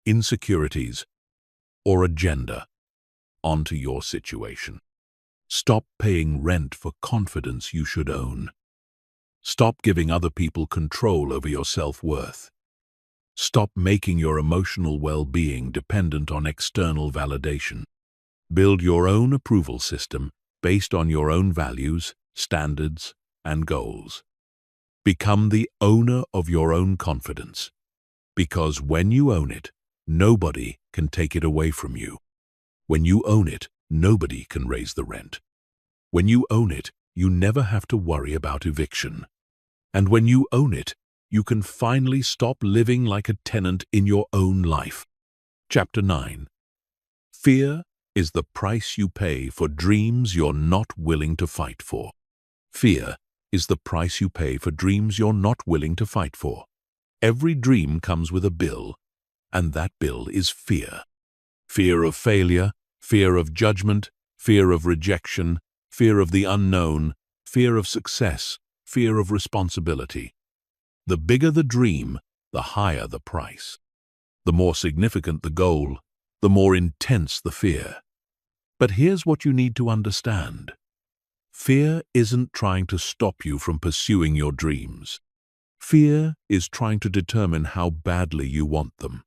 insecurities, or agenda onto your situation. Stop paying rent for confidence you should own. Stop giving other people control over your self-worth. Stop making your emotional well-being dependent on external validation. Build your own approval system based on your own values, standards, and goals. Become the owner of your own confidence, because when you own it, nobody can take it away from you. When you own it, nobody can raise the rent. When you own it, you never have to worry about eviction. And when you own it, you can finally stop living like a tenant in your own life. Chapter 9. Fear is the price you pay for dreams you're not willing to fight for. Fear is the price you pay for dreams you're not willing to fight for. Every dream comes with a bill, and that bill is fear. Fear of failure, fear of judgment, fear of rejection, fear of the unknown, fear of success, fear of responsibility. The bigger the dream, the higher the price. The more significant the goal, the more intense the fear. But here's what you need to understand. Fear isn't trying to stop you from pursuing your dreams. Fear is trying to determine how badly you want them.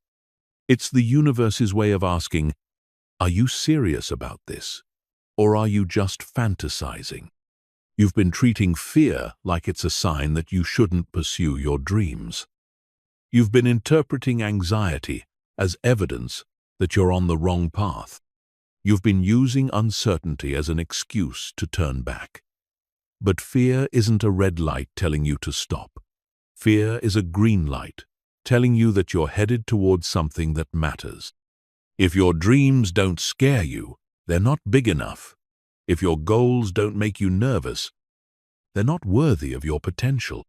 It's the universe's way of asking, are you serious about this? Or are you just fantasizing? You've been treating fear like it's a sign that you shouldn't pursue your dreams. You've been interpreting anxiety as evidence that you're on the wrong path. You've been using uncertainty as an excuse to turn back. But fear isn't a red light telling you to stop. Fear is a green light telling you that you're headed towards something that matters. If your dreams don't scare you, they're not big enough. If your goals don't make you nervous, they're not worthy of your potential.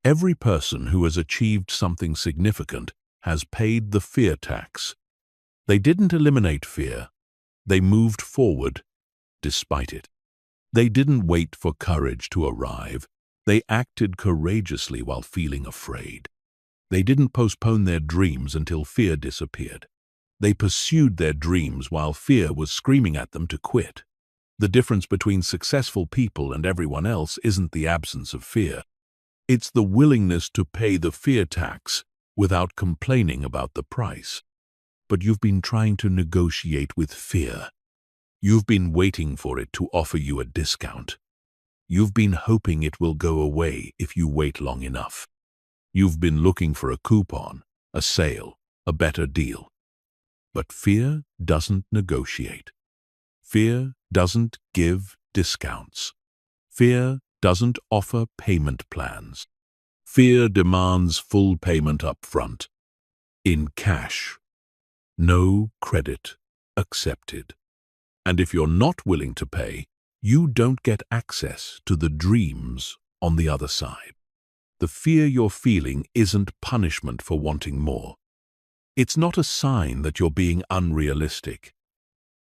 Every person who has achieved something significant has paid the fear tax. They didn't eliminate fear. They moved forward despite it. They didn't wait for courage to arrive. They acted courageously while feeling afraid. They didn't postpone their dreams until fear disappeared. They pursued their dreams while fear was screaming at them to quit. The difference between successful people and everyone else isn't the absence of fear. It's the willingness to pay the fear tax without complaining about the price. But you've been trying to negotiate with fear. You've been waiting for it to offer you a discount. You've been hoping it will go away if you wait long enough. You've been looking for a coupon, a sale, a better deal. But fear doesn't negotiate. Fear doesn't give discounts. Fear doesn't offer payment plans. Fear demands full payment up front, in cash. No credit accepted. And if you're not willing to pay, you don't get access to the dreams on the other side. The fear you're feeling isn't punishment for wanting more. It's not a sign that you're being unrealistic.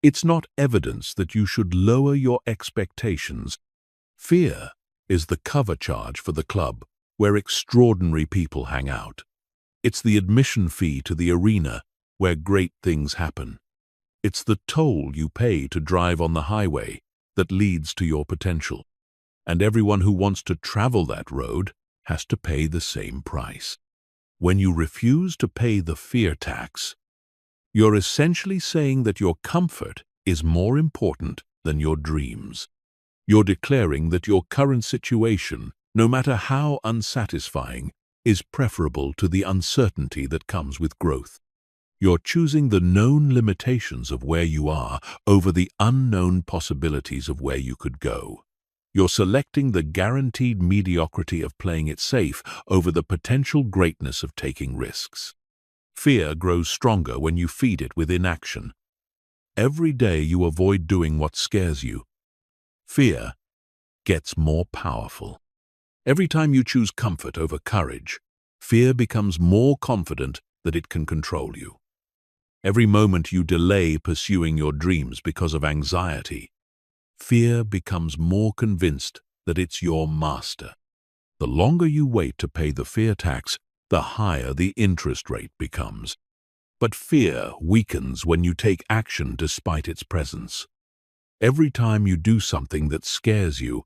It's not evidence that you should lower your expectations. Fear is the cover charge for the club where extraordinary people hang out. It's the admission fee to the arena where great things happen. It's the toll you pay to drive on the highway that leads to your potential. And everyone who wants to travel that road has to pay the same price. When you refuse to pay the fear tax, you're essentially saying that your comfort is more important than your dreams. You're declaring that your current situation, no matter how unsatisfying, is preferable to the uncertainty that comes with growth. You're choosing the known limitations of where you are over the unknown possibilities of where you could go. You're selecting the guaranteed mediocrity of playing it safe over the potential greatness of taking risks. Fear grows stronger when you feed it with inaction. Every day you avoid doing what scares you, fear gets more powerful. Every time you choose comfort over courage, fear becomes more confident that it can control you. Every moment you delay pursuing your dreams because of anxiety, fear becomes more convinced that it's your master. The longer you wait to pay the fear tax, the higher the interest rate becomes. But fear weakens when you take action despite its presence. Every time you do something that scares you,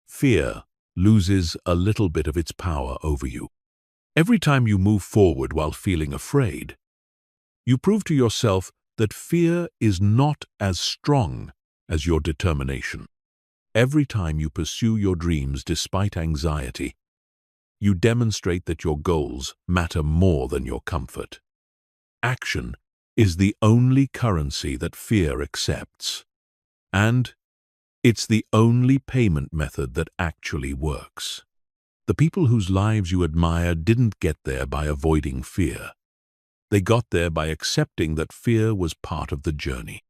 fear loses a little bit of its power over you. Every time you move forward while feeling afraid, you prove to yourself that fear is not as strong as your determination. Every time you pursue your dreams despite anxiety, you demonstrate that your goals matter more than your comfort. Action is the only currency that fear accepts. And it's the only payment method that actually works. The people whose lives you admire didn't get there by avoiding fear. They got there by accepting that fear was part of the journey.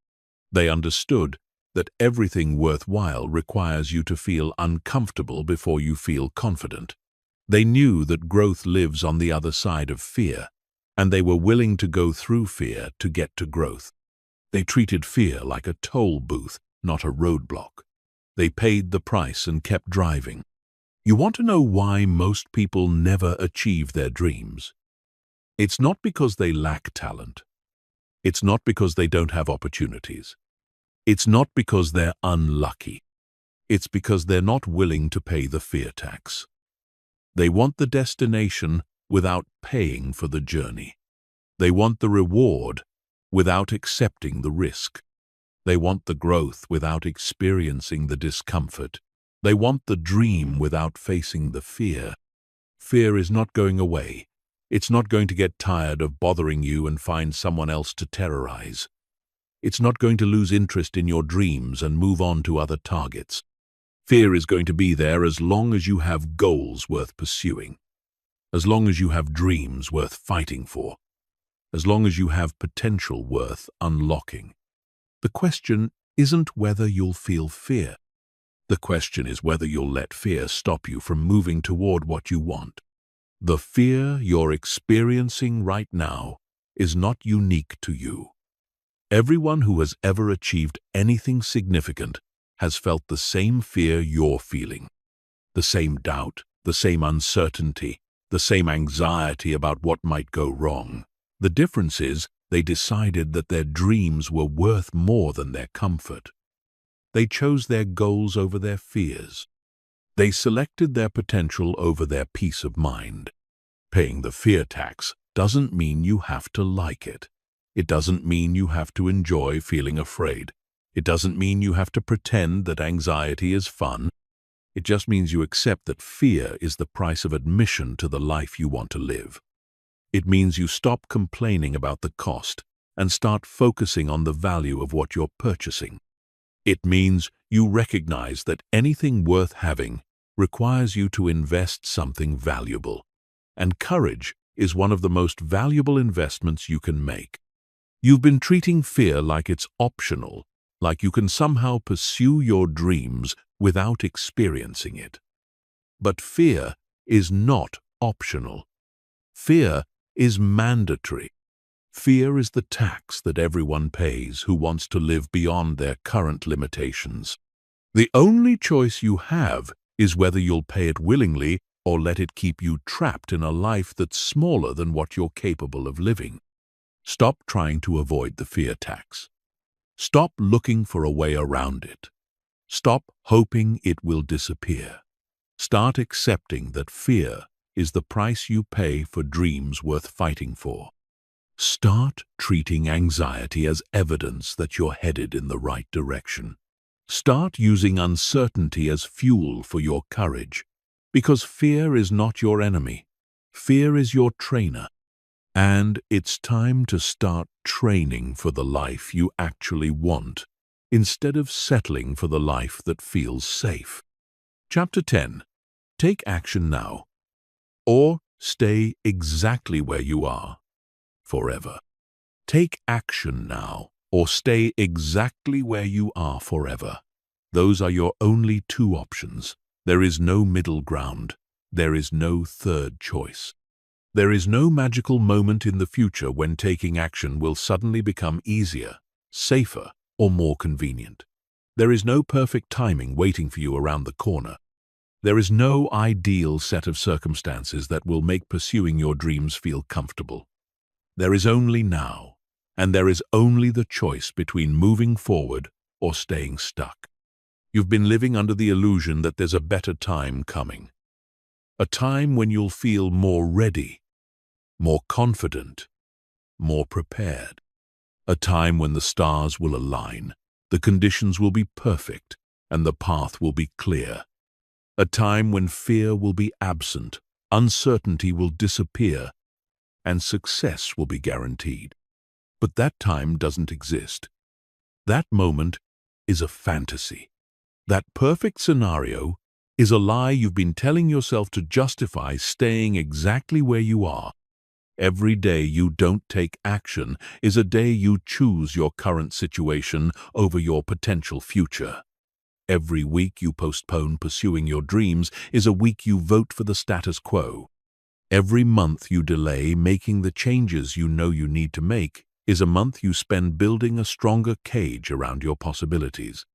They understood that everything worthwhile requires you to feel uncomfortable before you feel confident. They knew that growth lives on the other side of fear, and they were willing to go through fear to get to growth. They treated fear like a toll booth, not a roadblock. They paid the price and kept driving. You want to know why most people never achieve their dreams? It's not because they lack talent. It's not because they don't have opportunities. It's not because they're unlucky. It's because they're not willing to pay the fear tax. They want the destination without paying for the journey. They want the reward without accepting the risk. They want the growth without experiencing the discomfort. They want the dream without facing the fear. Fear is not going away. It's not going to get tired of bothering you and find someone else to terrorize. It's not going to lose interest in your dreams and move on to other targets. Fear is going to be there as long as you have goals worth pursuing, as long as you have dreams worth fighting for, as long as you have potential worth unlocking. The question isn't whether you'll feel fear. The question is whether you'll let fear stop you from moving toward what you want. The fear you're experiencing right now is not unique to you. Everyone who has ever achieved anything significant has felt the same fear you're feeling. The same doubt, the same uncertainty, the same anxiety about what might go wrong. The difference is they decided that their dreams were worth more than their comfort. They chose their goals over their fears. They selected their potential over their peace of mind. Paying the fear tax doesn't mean you have to like it. It doesn't mean you have to enjoy feeling afraid. It doesn't mean you have to pretend that anxiety is fun. It just means you accept that fear is the price of admission to the life you want to live. It means you stop complaining about the cost and start focusing on the value of what you're purchasing. It means you recognize that anything worth having requires you to invest something valuable. And courage is one of the most valuable investments you can make. You've been treating fear like it's optional, like you can somehow pursue your dreams without experiencing it. But fear is not optional. Fear is mandatory. Fear is the tax that everyone pays who wants to live beyond their current limitations. The only choice you have is whether you'll pay it willingly or let it keep you trapped in a life that's smaller than what you're capable of living. Stop trying to avoid the fear tax. Stop looking for a way around it. Stop hoping it will disappear. Start accepting that fear is the price you pay for dreams worth fighting for. Start treating anxiety as evidence that you're headed in the right direction. Start using uncertainty as fuel for your courage, because fear is not your enemy. Fear is your trainer. And it's time to start training for the life you actually want, instead of settling for the life that feels safe. Chapter 10. Take action now, or stay exactly where you are forever. Take action now, or stay exactly where you are forever. Those are your only two options. There is no middle ground. There is no third choice. There is no magical moment in the future when taking action will suddenly become easier, safer, or more convenient. There is no perfect timing waiting for you around the corner. There is no ideal set of circumstances that will make pursuing your dreams feel comfortable. There is only now, and there is only the choice between moving forward or staying stuck. You've been living under the illusion that there's a better time coming. A time when you'll feel more ready, more confident, more prepared. A time when the stars will align, the conditions will be perfect, and the path will be clear. A time when fear will be absent, uncertainty will disappear, and success will be guaranteed. But that time doesn't exist. That moment is a fantasy. That perfect scenario is a lie you've been telling yourself to justify staying exactly where you are. Every day you don't take action is a day you choose your current situation over your potential future. Every week you postpone pursuing your dreams is a week you vote for the status quo. Every month you delay making the changes you know you need to make is a month you spend building a stronger cage around your possibilities.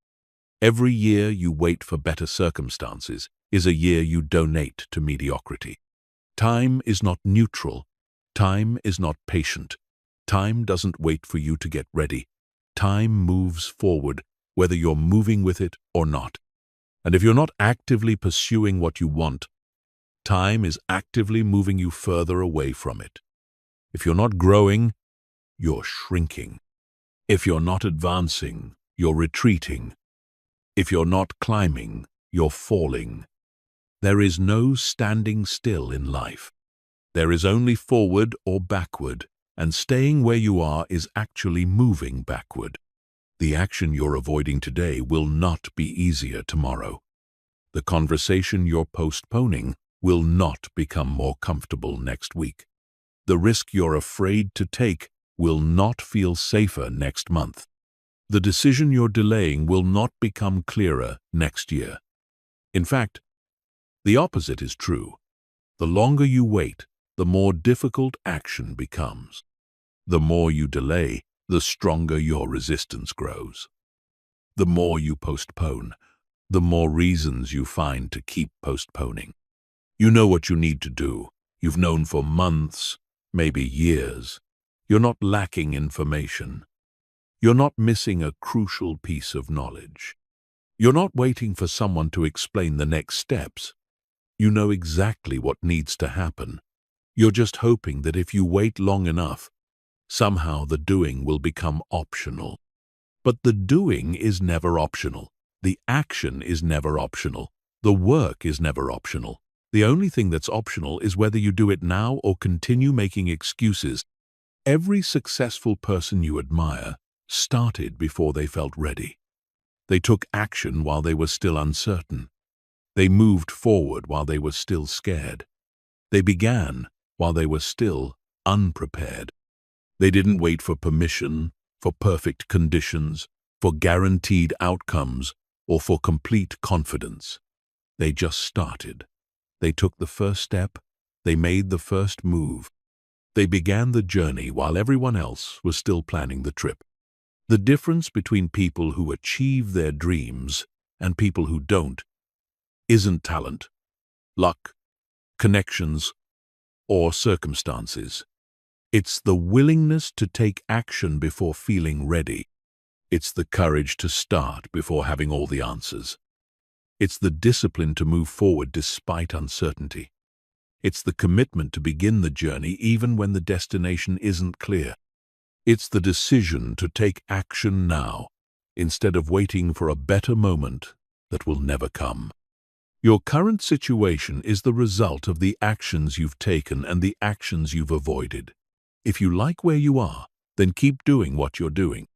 Every year you wait for better circumstances is a year you donate to mediocrity. Time is not neutral. Time is not patient. Time doesn't wait for you to get ready. Time moves forward, whether you're moving with it or not. And if you're not actively pursuing what you want, time is actively moving you further away from it. If you're not growing, you're shrinking. If you're not advancing, you're retreating. If you're not climbing, you're falling. There is no standing still in life. There is only forward or backward, and staying where you are is actually moving backward. The action you're avoiding today will not be easier tomorrow. The conversation you're postponing will not become more comfortable next week. The risk you're afraid to take will not feel safer next month. The decision you're delaying will not become clearer next year. In fact, the opposite is true. The longer you wait, the more difficult action becomes. The more you delay, the stronger your resistance grows. The more you postpone, the more reasons you find to keep postponing. You know what you need to do. You've known for months, maybe years. You're not lacking information. You're not missing a crucial piece of knowledge. You're not waiting for someone to explain the next steps. You know exactly what needs to happen. You're just hoping that if you wait long enough, somehow the doing will become optional. But the doing is never optional. The action is never optional. The work is never optional. The only thing that's optional is whether you do it now or continue making excuses. Every successful person you admire started before they felt ready. They took action while they were still uncertain. They moved forward while they were still scared. They began while they were still unprepared. They didn't wait for permission, for perfect conditions, for guaranteed outcomes, or for complete confidence. They just started. They took the first step. They made the first move. They began the journey while everyone else was still planning the trip. The difference between people who achieve their dreams and people who don't isn't talent, luck, connections, or circumstances. It's the willingness to take action before feeling ready. It's the courage to start before having all the answers. It's the discipline to move forward despite uncertainty. It's the commitment to begin the journey even when the destination isn't clear. It's the decision to take action now, instead of waiting for a better moment that will never come. Your current situation is the result of the actions you've taken and the actions you've avoided. If you like where you are, then keep doing what you're doing.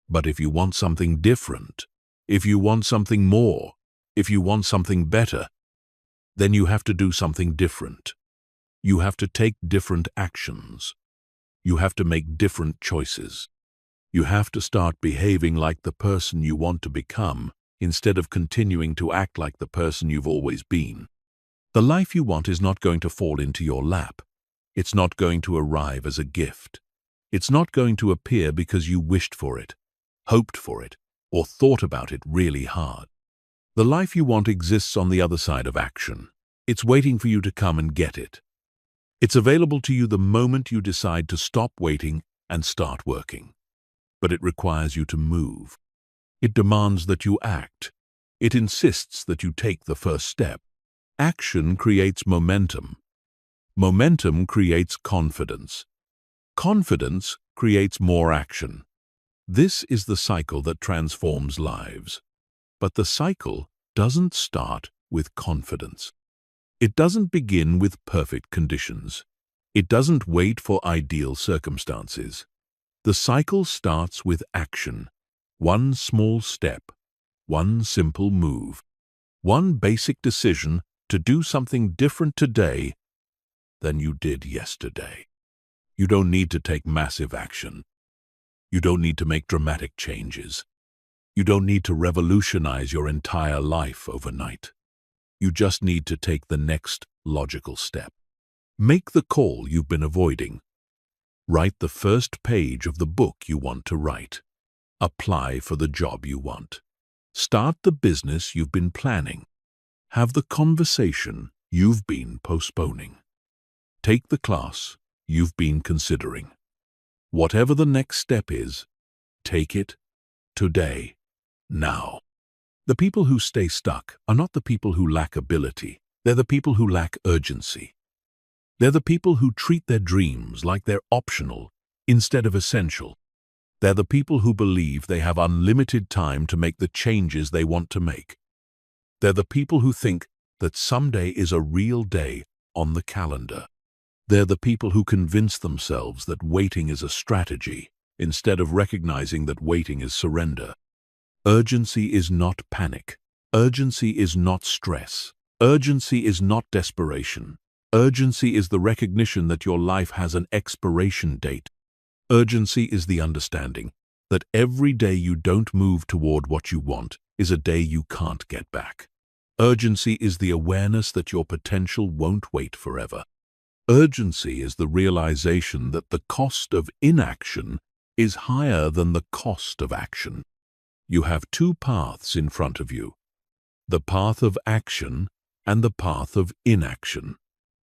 But if you want something different, if you want something more, if you want something better, then you have to do something different. You have to take different actions. You have to make different choices. You have to start behaving like the person you want to become instead of continuing to act like the person you've always been. The life you want is not going to fall into your lap. It's not going to arrive as a gift. It's not going to appear because you wished for it, hoped for it, or thought about it really hard. The life you want exists on the other side of action. It's waiting for you to come and get it. It's available to you the moment you decide to stop waiting and start working. But it requires you to move. It demands that you act. It insists that you take the first step. Action creates momentum. Momentum creates confidence. Confidence creates more action. This is the cycle that transforms lives. But the cycle doesn't start with confidence. It doesn't begin with perfect conditions. It doesn't wait for ideal circumstances. The cycle starts with action. One small step, one simple move, one basic decision to do something different today than you did yesterday. You don't need to take massive action. You don't need to make dramatic changes. You don't need to revolutionize your entire life overnight. You just need to take the next logical step. Make the call you've been avoiding. Write the first page of the book you want to write. Apply for the job you want. Start the business you've been planning. Have the conversation you've been postponing. Take the class you've been considering. Whatever the next step is, take it today, now. The people who stay stuck are not the people who lack ability. They're the people who lack urgency. They're the people who treat their dreams like they're optional instead of essential. They're the people who believe they have unlimited time to make the changes they want to make. They're the people who think that someday is a real day on the calendar. They're the people who convince themselves that waiting is a strategy instead of recognizing that waiting is surrender. Urgency is not panic. Urgency is not stress. Urgency is not desperation. Urgency is the recognition that your life has an expiration date. Urgency is the understanding that every day you don't move toward what you want is a day you can't get back. Urgency is the awareness that your potential won't wait forever. Urgency is the realization that the cost of inaction is higher than the cost of action. You have two paths in front of you: the path of action and the path of inaction,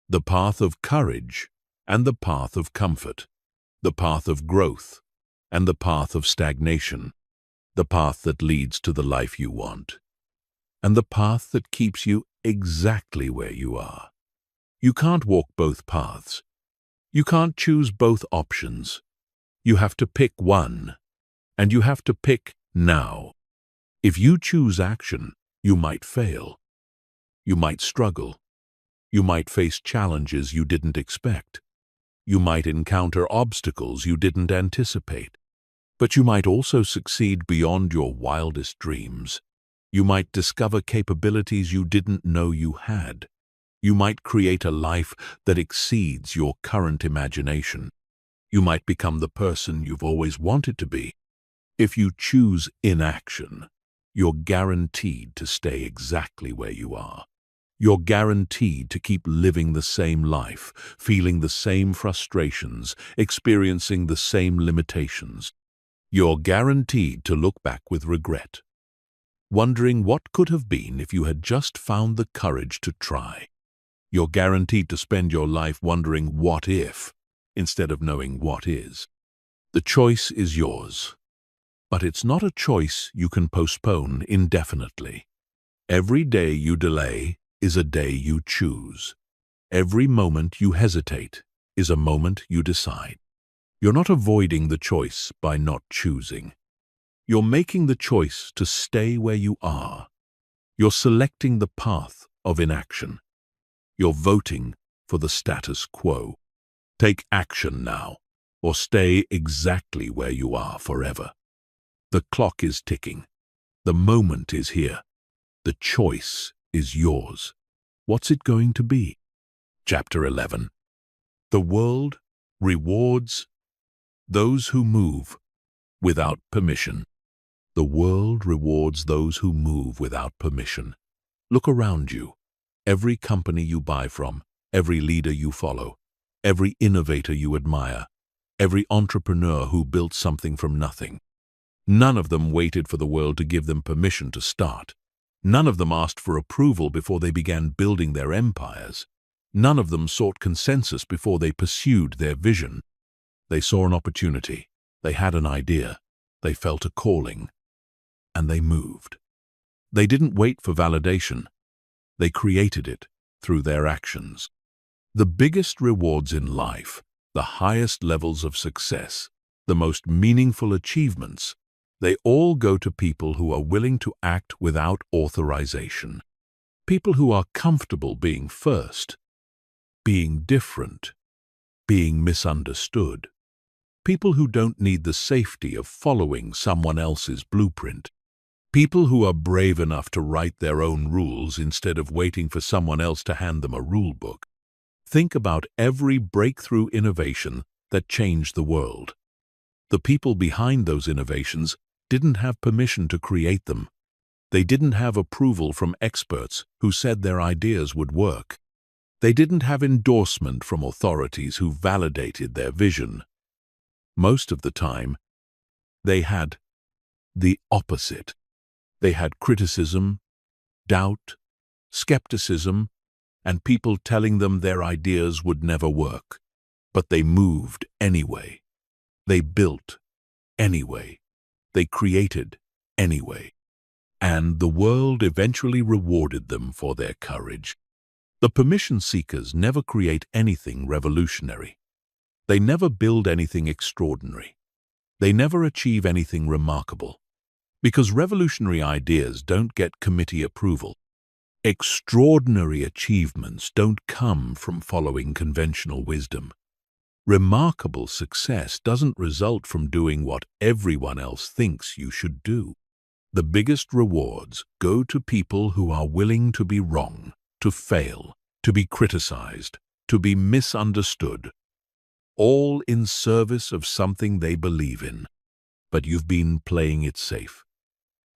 the path of courage and the path of comfort, the path of growth and the path of stagnation, the path that leads to the life you want, and the path that keeps you exactly where you are. You can't walk both paths. You can't choose both options. You have to pick one, and you have to pick now. If you choose action, you might fail. You might struggle. You might face challenges you didn't expect. You might encounter obstacles you didn't anticipate. But you might also succeed beyond your wildest dreams. You might discover capabilities you didn't know you had. You might create a life that exceeds your current imagination. You might become the person you've always wanted to be. If you choose inaction, you're guaranteed to stay exactly where you are. You're guaranteed to keep living the same life, feeling the same frustrations, experiencing the same limitations. You're guaranteed to look back with regret, wondering what could have been if you had just found the courage to try. You're guaranteed to spend your life wondering what if, instead of knowing what is. The choice is yours, but it's not a choice you can postpone indefinitely. Every day you delay is a day you choose. Every moment you hesitate is a moment you decide. You're not avoiding the choice by not choosing. You're making the choice to stay where you are. You're selecting the path of inaction. You're voting for the status quo. Take action now, or stay exactly where you are forever. The clock is ticking. The moment is here. The choice is yours. What's it going to be? Chapter 11. The world rewards those who move without permission. The world rewards those who move without permission. Look around you. Every company you buy from, every leader you follow, every innovator you admire, every entrepreneur who built something from nothing. None of them waited for the world to give them permission to start. None of them asked for approval before they began building their empires. None of them sought consensus before they pursued their vision. They saw an opportunity. They had an idea. They felt a calling. And they moved. They didn't wait for validation. They created it through their actions. The biggest rewards in life, the highest levels of success, the most meaningful achievements, they all go to people who are willing to act without authorization. People who are comfortable being first, being different, being misunderstood. People who don't need the safety of following someone else's blueprint. People who are brave enough to write their own rules instead of waiting for someone else to hand them a rule book. Think about every breakthrough innovation that changed the world. The people behind those innovations didn't have permission to create them. They didn't have approval from experts who said their ideas would work. They didn't have endorsement from authorities who validated their vision. Most of the time, they had the opposite. They had criticism, doubt, skepticism, and people telling them their ideas would never work. But they moved anyway. They built anyway. They created anyway. And the world eventually rewarded them for their courage. The permission seekers never create anything revolutionary. They never build anything extraordinary. They never achieve anything remarkable. Because revolutionary ideas don't get committee approval. Extraordinary achievements don't come from following conventional wisdom. Remarkable success doesn't result from doing what everyone else thinks you should do. The biggest rewards go to people who are willing to be wrong, to fail, to be criticized, to be misunderstood, all in service of something they believe in. But you've been playing it safe.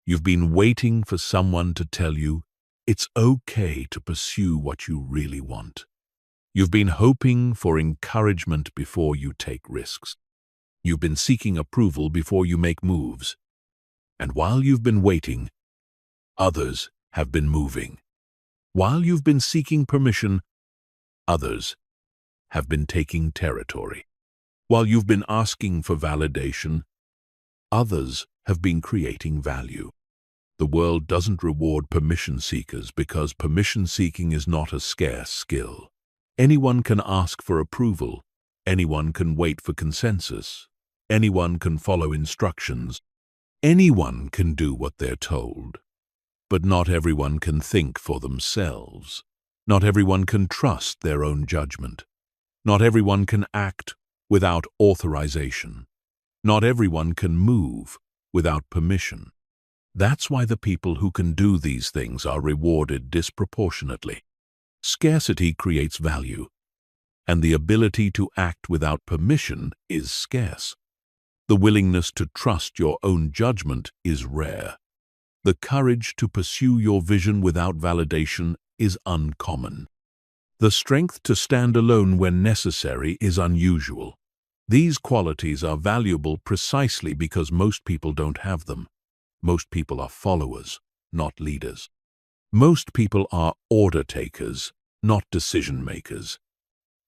You've been waiting for someone to tell you it's okay to pursue what you really want. You've been hoping for encouragement before you take risks. You've been seeking approval before you make moves. And while you've been waiting, others have been moving. While you've been seeking permission, others have been taking territory. While you've been asking for validation, others have been creating value. The world doesn't reward permission seekers because permission seeking is not a scarce skill. Anyone can ask for approval. Anyone can wait for consensus. Anyone can follow instructions. Anyone can do what they're told. But not everyone can think for themselves. Not everyone can trust their own judgment. Not everyone can act without authorization. Not everyone can move without permission. That's why the people who can do these things are rewarded disproportionately. Scarcity creates value, and the ability to act without permission is scarce. The willingness to trust your own judgment is rare. The courage to pursue your vision without validation is uncommon. The strength to stand alone when necessary is unusual. These qualities are valuable precisely because most people don't have them. Most people are followers, not leaders. Most people are order takers, not decision makers.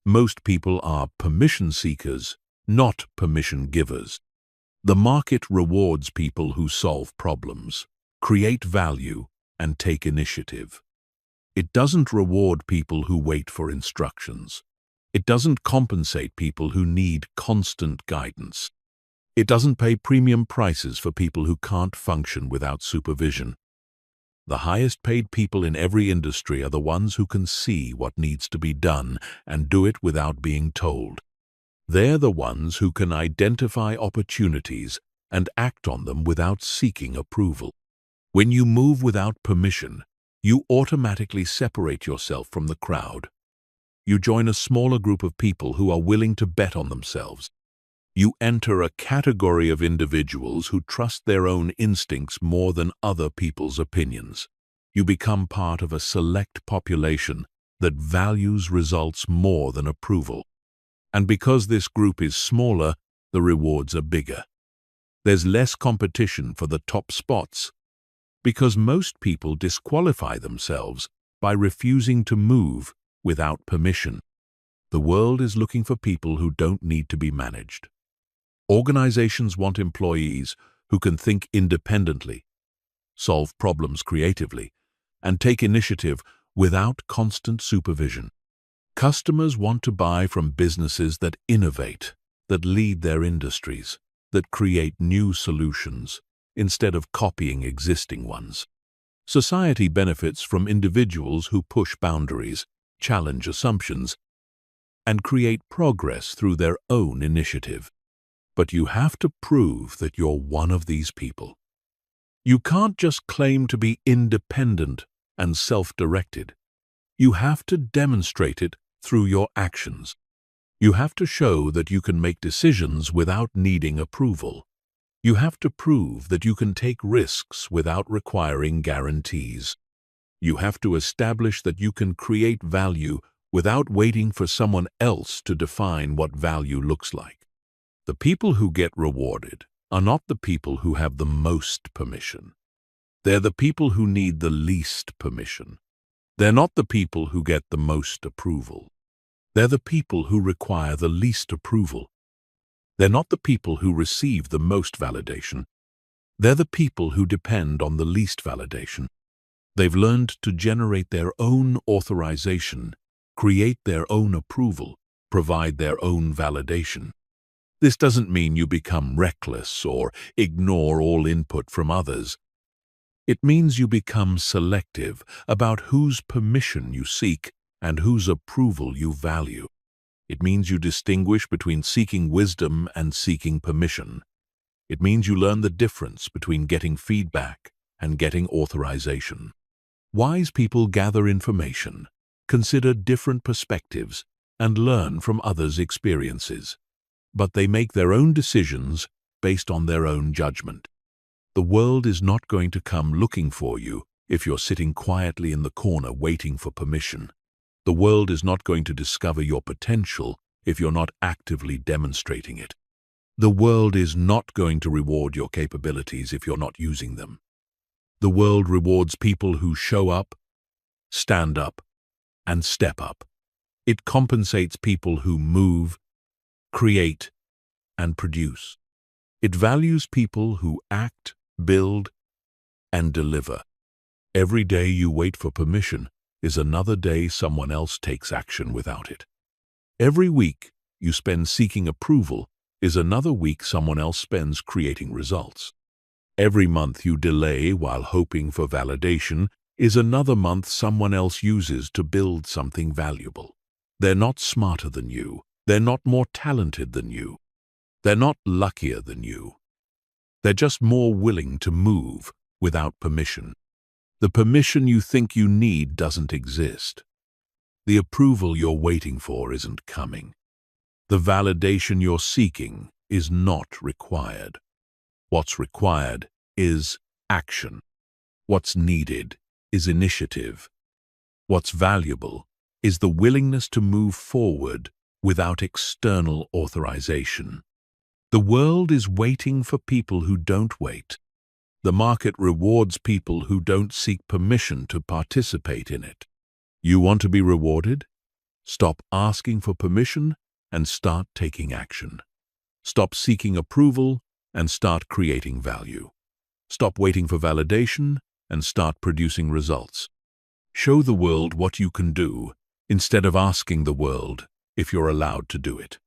Most people are permission seekers, not permission givers. The market rewards people who solve problems, create value, and take initiative. It doesn't reward people who wait for instructions. It doesn't compensate people who need constant guidance. It doesn't pay premium prices for people who can't function without supervision. The highest paid people in every industry are the ones who can see what needs to be done and do it without being told. They're the ones who can identify opportunities and act on them without seeking approval. When you move without permission, you automatically separate yourself from the crowd. You join a smaller group of people who are willing to bet on themselves. You enter a category of individuals who trust their own instincts more than other people's opinions. You become part of a select population that values results more than approval. And because this group is smaller, the rewards are bigger. There's less competition for the top spots, because most people disqualify themselves by refusing to move without permission. The world is looking for people who don't need to be managed. Organizations want employees who can think independently, solve problems creatively, and take initiative without constant supervision. Customers want to buy from businesses that innovate, that lead their industries, that create new solutions, instead of copying existing ones. Society benefits from individuals who push boundaries, challenge assumptions, and create progress through their own initiative. But you have to prove that you're one of these people. You can't just claim to be independent and self-directed. You have to demonstrate it through your actions. You have to show that you can make decisions without needing approval. You have to prove that you can take risks without requiring guarantees. You have to establish that you can create value without waiting for someone else to define what value looks like. The people who get rewarded are not the people who have the most permission. They're the people who need the least permission. They're not the people who get the most approval. They're the people who require the least approval. They're not the people who receive the most validation. They're the people who depend on the least validation. They've learned to generate their own authorization, create their own approval, provide their own validation. This doesn't mean you become reckless or ignore all input from others. It means you become selective about whose permission you seek and whose approval you value. It means you distinguish between seeking wisdom and seeking permission. It means you learn the difference between getting feedback and getting authorization. Wise people gather information, consider different perspectives, and learn from others' experiences. But they make their own decisions based on their own judgment. The world is not going to come looking for you if you're sitting quietly in the corner waiting for permission. The world is not going to discover your potential if you're not actively demonstrating it. The world is not going to reward your capabilities if you're not using them. The world rewards people who show up, stand up, and step up. It compensates people who move, create, and produce. It values people who act, build, and deliver. Every day you wait for permission is another day someone else takes action without it. Every week you spend seeking approval is another week someone else spends creating results. Every month you delay while hoping for validation is another month someone else uses to build something valuable. They're not smarter than you. They're not more talented than you. They're not luckier than you. They're just more willing to move without permission. The permission you think you need doesn't exist. The approval you're waiting for isn't coming. The validation you're seeking is not required. What's required is action. What's needed is initiative. What's valuable is the willingness to move forward without external authorization. The world is waiting for people who don't wait. The market rewards people who don't seek permission to participate in it. You want to be rewarded? Stop asking for permission and start taking action. Stop seeking approval and start creating value. Stop waiting for validation and start producing results. Show the world what you can do instead of asking the world if you're allowed to do it.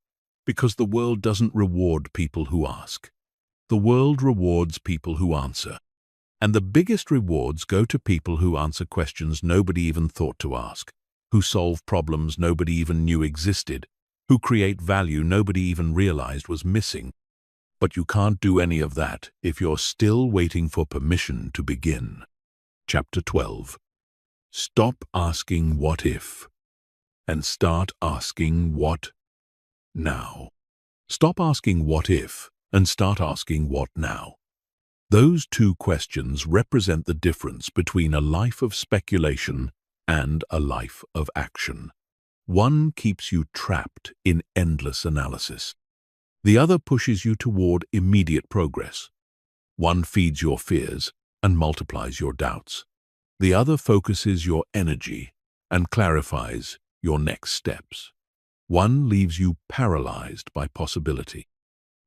Because the world doesn't reward people who ask. The world rewards people who answer. And the biggest rewards go to people who answer questions nobody even thought to ask, who solve problems nobody even knew existed, who create value nobody even realized was missing. But you can't do any of that if you're still waiting for permission to begin. Chapter 12. Stop asking what if, and start asking what now. Stop asking what if, and start asking what now. Those two questions represent the difference between a life of speculation and a life of action. One keeps you trapped in endless analysis. The other pushes you toward immediate progress. One feeds your fears and multiplies your doubts. The other focuses your energy and clarifies your next steps. One leaves you paralyzed by possibility.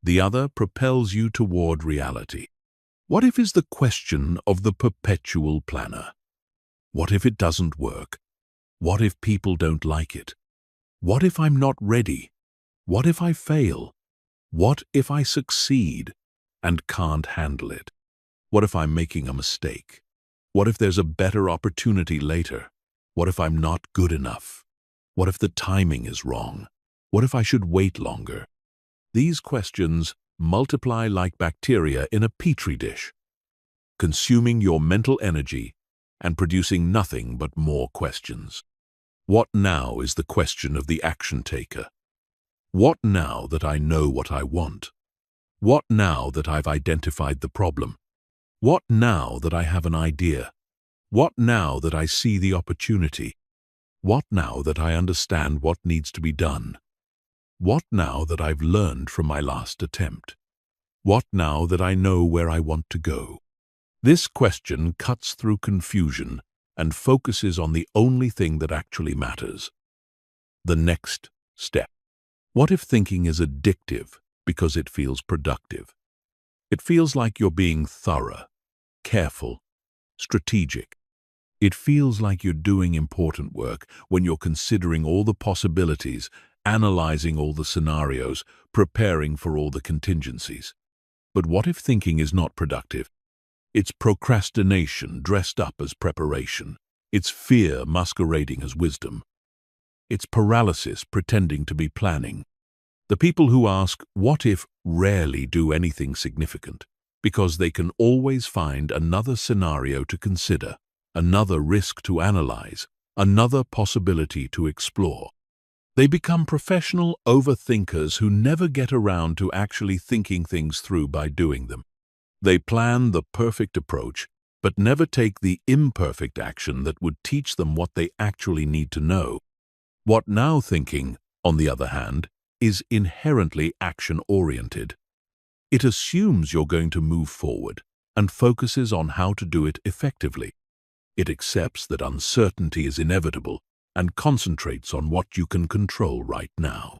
The other propels you toward reality. What if is the question of the perpetual planner. What if it doesn't work? What if people don't like it? What if I'm not ready? What if I fail? What if I succeed and can't handle it? What if I'm making a mistake? What if there's a better opportunity later? What if I'm not good enough? What if the timing is wrong? What if I should wait longer? These questions multiply like bacteria in a petri dish, consuming your mental energy and producing nothing but more questions. What now is the question of the action taker? What now that I know what I want? What now that I've identified the problem? What now that I have an idea? What now that I see the opportunity? What now that I understand what needs to be done? What now that I've learned from my last attempt? What now that I know where I want to go? This question cuts through confusion and focuses on the only thing that actually matters: the next step. What if thinking is addictive because it feels productive? It feels like you're being thorough, careful, strategic. It feels like you're doing important work when you're considering all the possibilities, analyzing all the scenarios, preparing for all the contingencies. But what if thinking is not productive? It's procrastination dressed up as preparation. It's fear masquerading as wisdom. It's paralysis pretending to be planning. The people who ask, "What if?" rarely do anything significant, because they can always find another scenario to consider, another risk to analyze, another possibility to explore. They become professional overthinkers who never get around to actually thinking things through by doing them. They plan the perfect approach, but never take the imperfect action that would teach them what they actually need to know. What now thinking, on the other hand, is inherently action-oriented. It assumes you're going to move forward and focuses on how to do it effectively. It accepts that uncertainty is inevitable and concentrates on what you can control right now.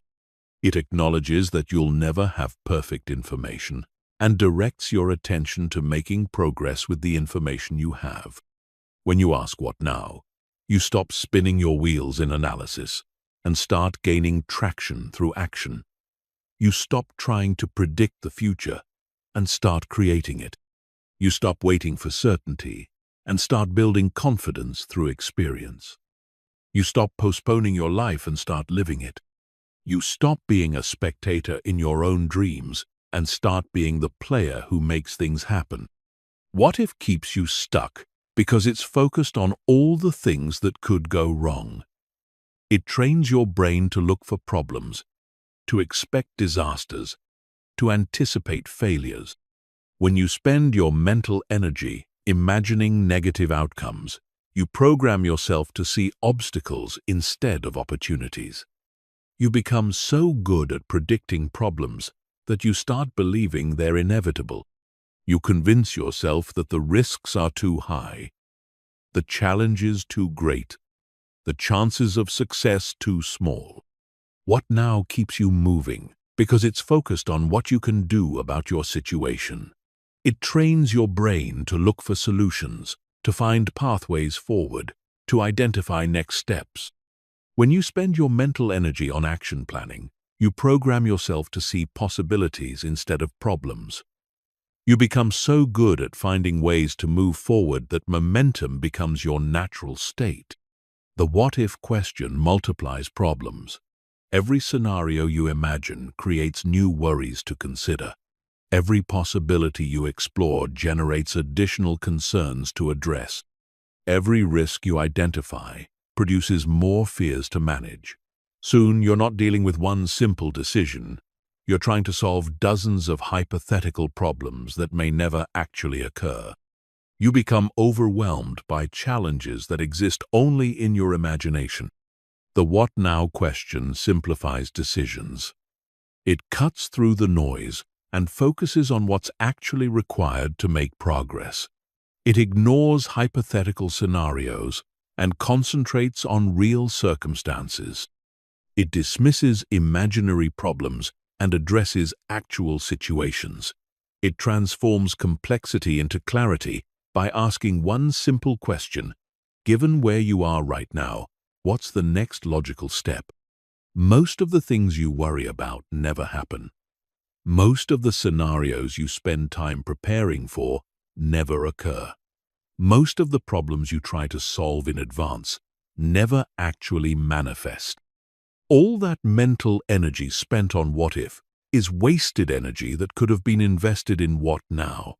It acknowledges that you'll never have perfect information and directs your attention to making progress with the information you have. When you ask what now, you stop spinning your wheels in analysis and start gaining traction through action. You stop trying to predict the future and start creating it. You stop waiting for certainty and start building confidence through experience. You stop postponing your life and start living it. You stop being a spectator in your own dreams and start being the player who makes things happen. What if keeps you stuck because it's focused on all the things that could go wrong. It trains your brain to look for problems, to expect disasters, to anticipate failures. When you spend your mental energy imagining negative outcomes, you program yourself to see obstacles instead of opportunities. You become so good at predicting problems that you start believing they're inevitable. You convince yourself that the risks are too high, the challenge is too great, the chances of success too small. What now keeps you moving because it's focused on what you can do about your situation. It trains your brain to look for solutions, to find pathways forward, to identify next steps. When you spend your mental energy on action planning, you program yourself to see possibilities instead of problems. You become so good at finding ways to move forward that momentum becomes your natural state. The what-if question multiplies problems. Every scenario you imagine creates new worries to consider. Every possibility you explore generates additional concerns to address. Every risk you identify produces more fears to manage. Soon, you're not dealing with one simple decision. You're trying to solve dozens of hypothetical problems that may never actually occur. You become overwhelmed by challenges that exist only in your imagination. The what now question simplifies decisions. It cuts through the noise and focuses on what's actually required to make progress. It ignores hypothetical scenarios and concentrates on real circumstances. It dismisses imaginary problems and addresses actual situations. It transforms complexity into clarity by asking one simple question: given where you are right now, what's the next logical step? Most of the things you worry about never happen. Most of the scenarios you spend time preparing for never occur. Most of the problems you try to solve in advance never actually manifest. All that mental energy spent on what if is wasted energy that could have been invested in what now.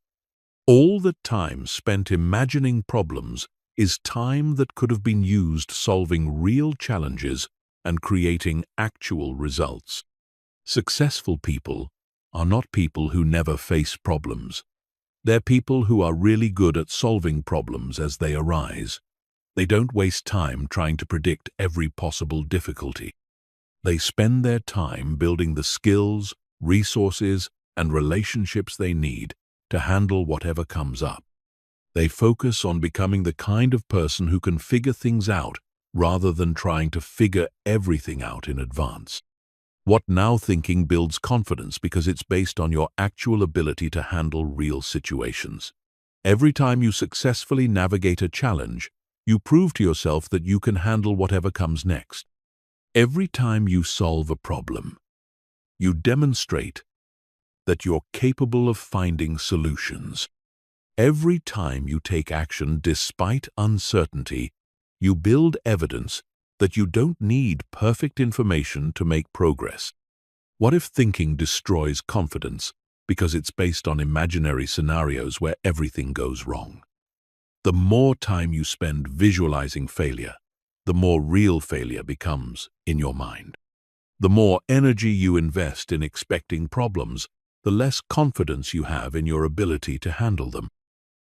All the time spent imagining problems is time that could have been used solving real challenges and creating actual results. Successful people are not people who never face problems. They're people who are really good at solving problems as they arise. They don't waste time trying to predict every possible difficulty. They spend their time building the skills, resources, and relationships they need to handle whatever comes up. They focus on becoming the kind of person who can figure things out rather than trying to figure everything out in advance. What now thinking builds confidence because it's based on your actual ability to handle real situations. Every time you successfully navigate a challenge, you prove to yourself that you can handle whatever comes next. Every time you solve a problem, you demonstrate that you're capable of finding solutions. Every time you take action despite uncertainty, you build evidence that you don't need perfect information to make progress. What if thinking destroys confidence because it's based on imaginary scenarios where everything goes wrong? The more time you spend visualizing failure, the more real failure becomes in your mind. The more energy you invest in expecting problems, the less confidence you have in your ability to handle them.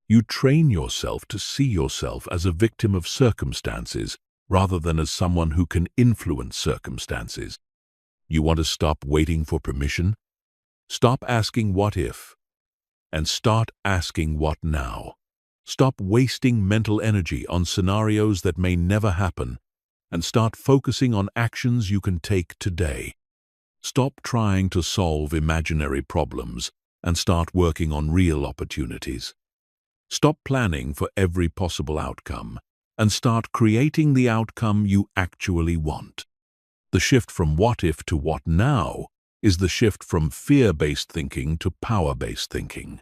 You train yourself to see yourself as a victim of circumstances rather than as someone who can influence circumstances. You want to stop waiting for permission? Stop asking what if, and start asking what now. Stop wasting mental energy on scenarios that may never happen, and start focusing on actions you can take today. Stop trying to solve imaginary problems and start working on real opportunities. Stop planning for every possible outcome and start creating the outcome you actually want. The shift from what if to what now is the shift from fear-based thinking to power-based thinking.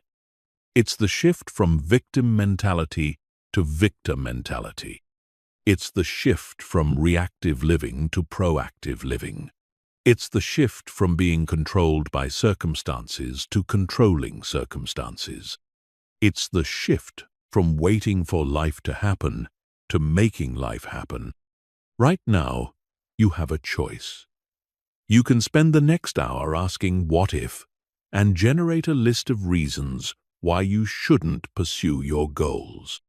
It's the shift from victim mentality to victor mentality. It's the shift from reactive living to proactive living. It's the shift from being controlled by circumstances to controlling circumstances. It's the shift from waiting for life to happen to making life happen. Right now, you have a choice. You can spend the next hour asking what if and generate a list of reasons why you shouldn't pursue your goals.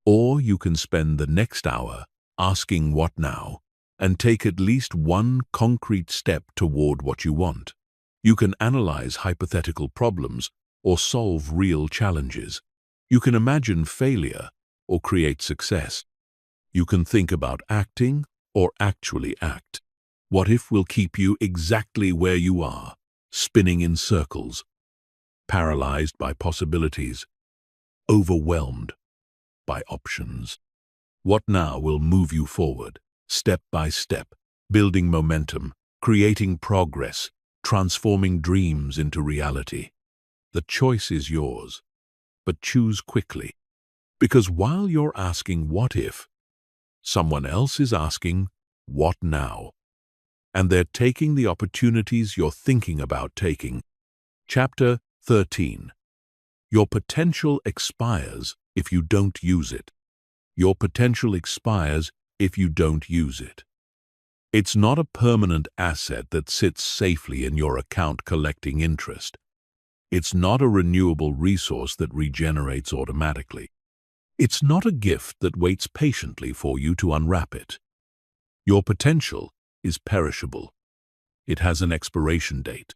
Or you can spend the next hour asking what now and take at least one concrete step toward what you want. You can analyze hypothetical problems or solve real challenges. You can imagine failure or create success. You can think about acting or actually act. What if will keep you exactly where you are, spinning in circles, paralyzed by possibilities, overwhelmed by options. What now will move you forward, step by step, building momentum, creating progress, transforming dreams into reality. The choice is yours, but choose quickly. Because while you're asking what if, someone else is asking what now. And they're taking the opportunities you're thinking about taking. Chapter 13. Your potential expires if you don't use it. Your potential expires if you don't use it. It's not a permanent asset that sits safely in your account collecting interest. It's not a renewable resource that regenerates automatically. It's not a gift that waits patiently for you to unwrap it. Your potential is perishable. It has an expiration date.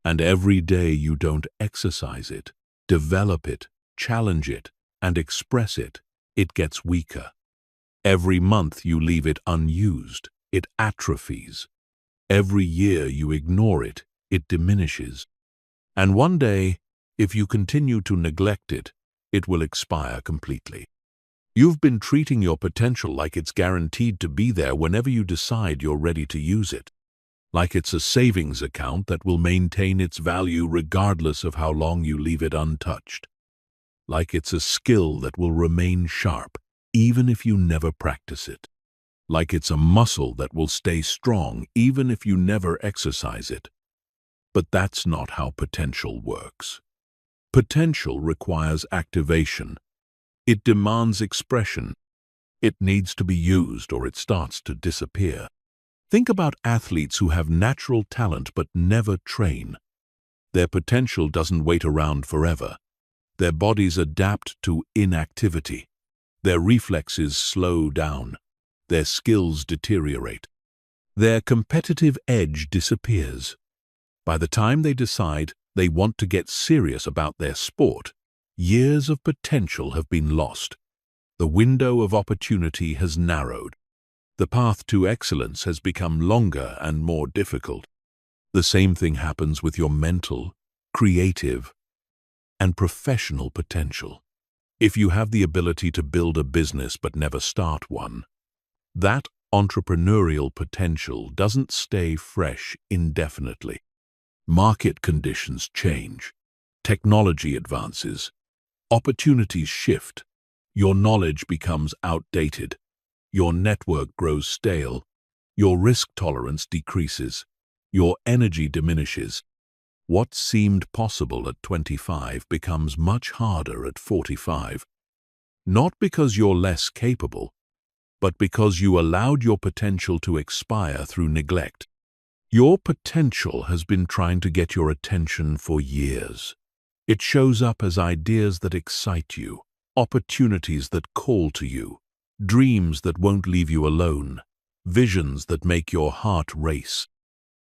And every day you don't exercise it, develop it, challenge it, and express it, it gets weaker. Every month you leave it unused, it atrophies. Every year you ignore it, it diminishes. And one day, if you continue to neglect it, it will expire completely. You've been treating your potential like it's guaranteed to be there whenever you decide you're ready to use it. Like it's a savings account that will maintain its value regardless of how long you leave it untouched. Like it's a skill that will remain sharp even if you never practice it. Like it's a muscle that will stay strong even if you never exercise it. But that's not how potential works. Potential requires activation. It demands expression. It needs to be used or it starts to disappear. Think about athletes who have natural talent but never train. Their potential doesn't wait around forever. Their bodies adapt to inactivity. Their reflexes slow down. Their skills deteriorate. Their competitive edge disappears. By the time they decide they want to get serious about their sport, years of potential have been lost. The window of opportunity has narrowed. The path to excellence has become longer and more difficult. The same thing happens with your mental, creative, and professional potential. If you have the ability to build a business but never start one, that entrepreneurial potential doesn't stay fresh indefinitely. Market conditions change. Technology advances. Opportunities shift. Your knowledge becomes outdated. Your network grows stale. Your risk tolerance decreases. Your energy diminishes. What seemed possible at 25 becomes much harder at 45. Not because you're less capable, but because you allowed your potential to expire through neglect. Your potential has been trying to get your attention for years. It shows up as ideas that excite you, opportunities that call to you, dreams that won't leave you alone, visions that make your heart race.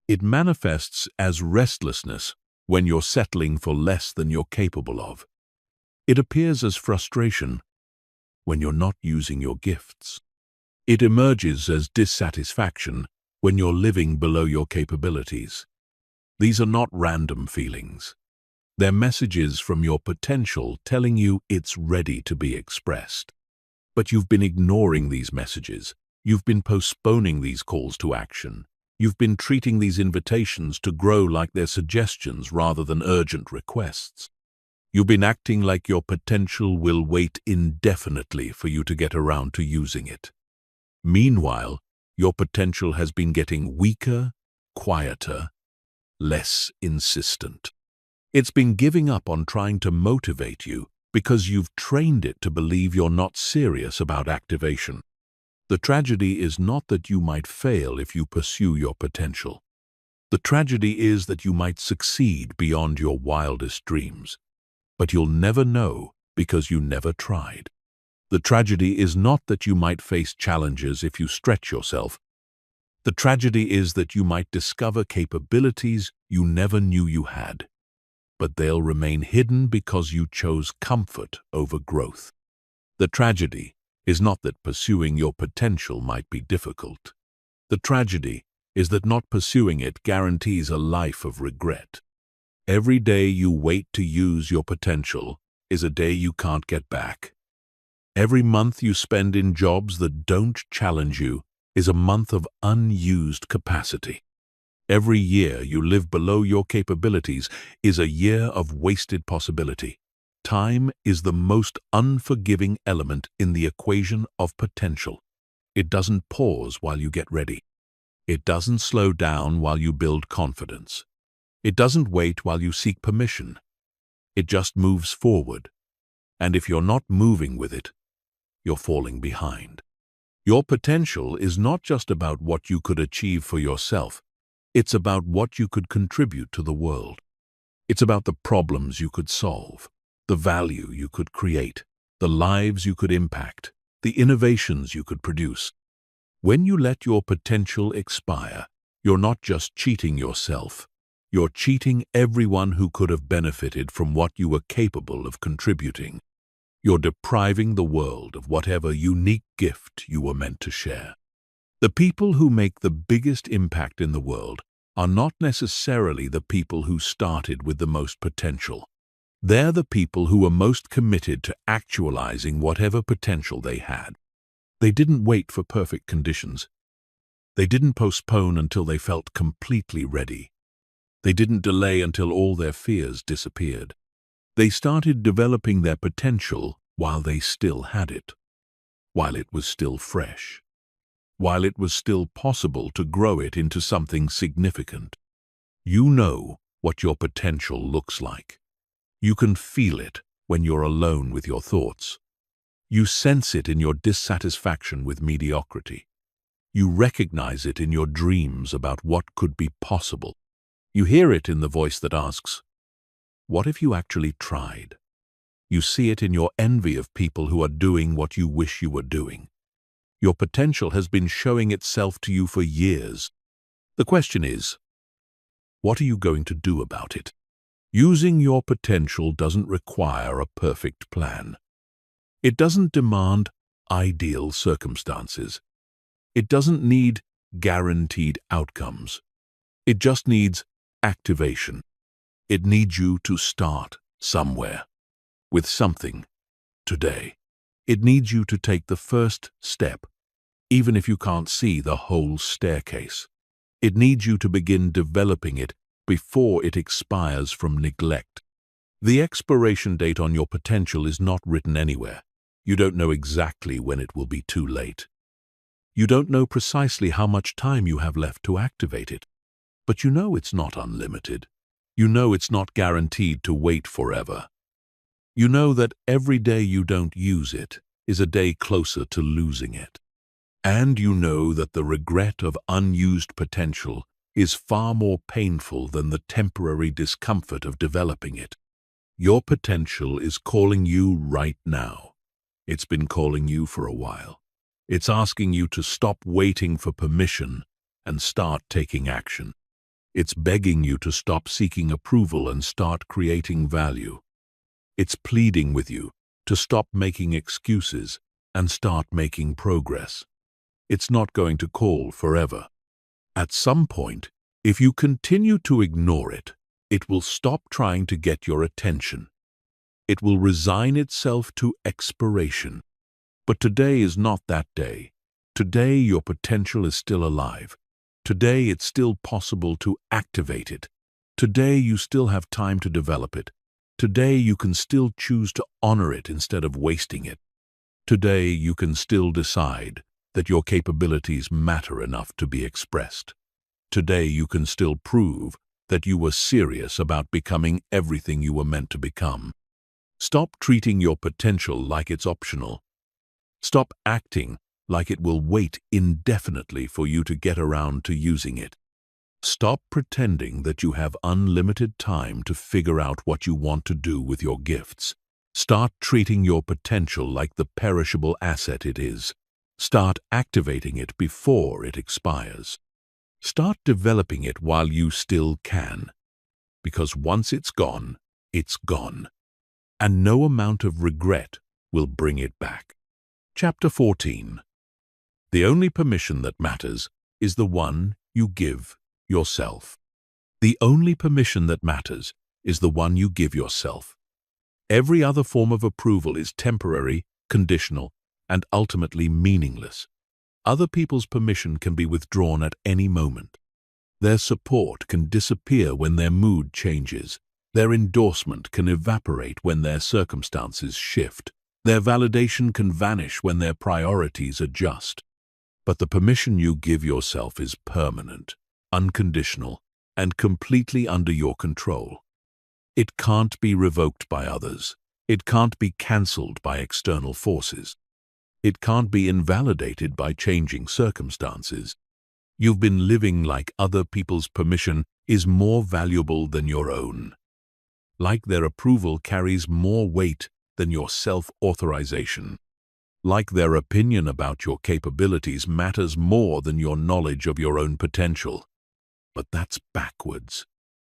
It manifests as restlessness when you're settling for less than you're capable of. It appears as frustration when you're not using your gifts. It emerges as dissatisfaction when you're living below your capabilities. These are not random feelings. They're messages from your potential telling you it's ready to be expressed. But you've been ignoring these messages. You've been postponing these calls to action. You've been treating these invitations to grow like they're suggestions rather than urgent requests. You've been acting like your potential will wait indefinitely for you to get around to using it. Meanwhile, your potential has been getting weaker, quieter, less insistent. It's been giving up on trying to motivate you because you've trained it to believe you're not serious about activation. The tragedy is not that you might fail if you pursue your potential. The tragedy is that you might succeed beyond your wildest dreams. But you'll never know because you never tried. The tragedy is not that you might face challenges if you stretch yourself. The tragedy is that you might discover capabilities you never knew you had. But they'll remain hidden because you chose comfort over growth. The tragedy is not that pursuing your potential might be difficult. The tragedy is that not pursuing it guarantees a life of regret. Every day you wait to use your potential is a day you can't get back. Every month you spend in jobs that don't challenge you is a month of unused capacity. Every year you live below your capabilities is a year of wasted possibility. Time is the most unforgiving element in the equation of potential. It doesn't pause while you get ready. It doesn't slow down while you build confidence. It doesn't wait while you seek permission. It just moves forward. And if you're not moving with it, you're falling behind. Your potential is not just about what you could achieve for yourself. It's about what you could contribute to the world. It's about the problems you could solve, the value you could create, the lives you could impact, the innovations you could produce. When you let your potential expire, you're not just cheating yourself. You're cheating everyone who could have benefited from what you were capable of contributing. You're depriving the world of whatever unique gift you were meant to share. The people who make the biggest impact in the world are not necessarily the people who started with the most potential. They're the people who were most committed to actualizing whatever potential they had. They didn't wait for perfect conditions. They didn't postpone until they felt completely ready. They didn't delay until all their fears disappeared. They started developing their potential while they still had it, while it was still fresh, while it was still possible to grow it into something significant. You know what your potential looks like. You can feel it when you're alone with your thoughts. You sense it in your dissatisfaction with mediocrity. You recognize it in your dreams about what could be possible. You hear it in the voice that asks, "What if you actually tried?" You see it in your envy of people who are doing what you wish you were doing. Your potential has been showing itself to you for years. The question is, what are you going to do about it? Using your potential doesn't require a perfect plan. It doesn't demand ideal circumstances. It doesn't need guaranteed outcomes. It just needs activation. It needs you to start somewhere, with something, today. It needs you to take the first step, even if you can't see the whole staircase. It needs you to begin developing it before it expires from neglect. The expiration date on your potential is not written anywhere. You don't know exactly when it will be too late. You don't know precisely how much time you have left to activate it. But you know it's not unlimited. You know it's not guaranteed to wait forever. You know that every day you don't use it is a day closer to losing it. And you know that the regret of unused potential is far more painful than the temporary discomfort of developing it. Your potential is calling you right now. It's been calling you for a while. It's asking you to stop waiting for permission and start taking action. It's begging you to stop seeking approval and start creating value. It's pleading with you to stop making excuses and start making progress. It's not going to call forever. At some point, if you continue to ignore it, it will stop trying to get your attention. It will resign itself to expiration. But today is not that day. Today your potential is still alive. Today it's still possible to activate it. Today you still have time to develop it. Today you can still choose to honor it instead of wasting it. Today you can still decide that your capabilities matter enough to be expressed. Today you can still prove that you were serious about becoming everything you were meant to become. Stop treating your potential like it's optional. Stop acting like it will wait indefinitely for you to get around to using it. Stop pretending that you have unlimited time to figure out what you want to do with your gifts. Start treating your potential like the perishable asset it is. Start activating it before it expires. Start developing it while you still can. Because once it's gone, and no amount of regret will bring it back. Chapter 14. The only permission that matters is the one you give yourself. The only permission that matters is the one you give yourself. Every other form of approval is temporary, conditional, and ultimately meaningless. Other people's permission can be withdrawn at any moment. Their support can disappear when their mood changes. Their endorsement can evaporate when their circumstances shift. Their validation can vanish when their priorities adjust. But the permission you give yourself is permanent, unconditional, and completely under your control. It can't be revoked by others. It can't be cancelled by external forces. It can't be invalidated by changing circumstances. You've been living like other people's permission is more valuable than your own. Like their approval carries more weight than your self-authorization. Like their opinion about your capabilities matters more than your knowledge of your own potential. But that's backwards.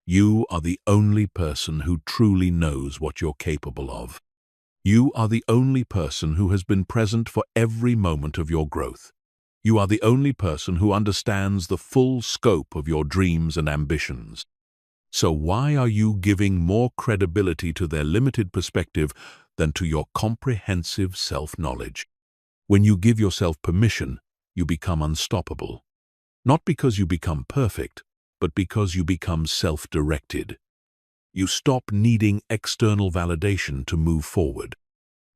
You are the only person who truly knows what you're capable of. You are the only person who has been present for every moment of your growth. You are the only person who understands the full scope of your dreams and ambitions. So why are you giving more credibility to their limited perspective than to your comprehensive self-knowledge? When you give yourself permission, you become unstoppable. Not because you become perfect, but because you become self-directed. You stop needing external validation to move forward.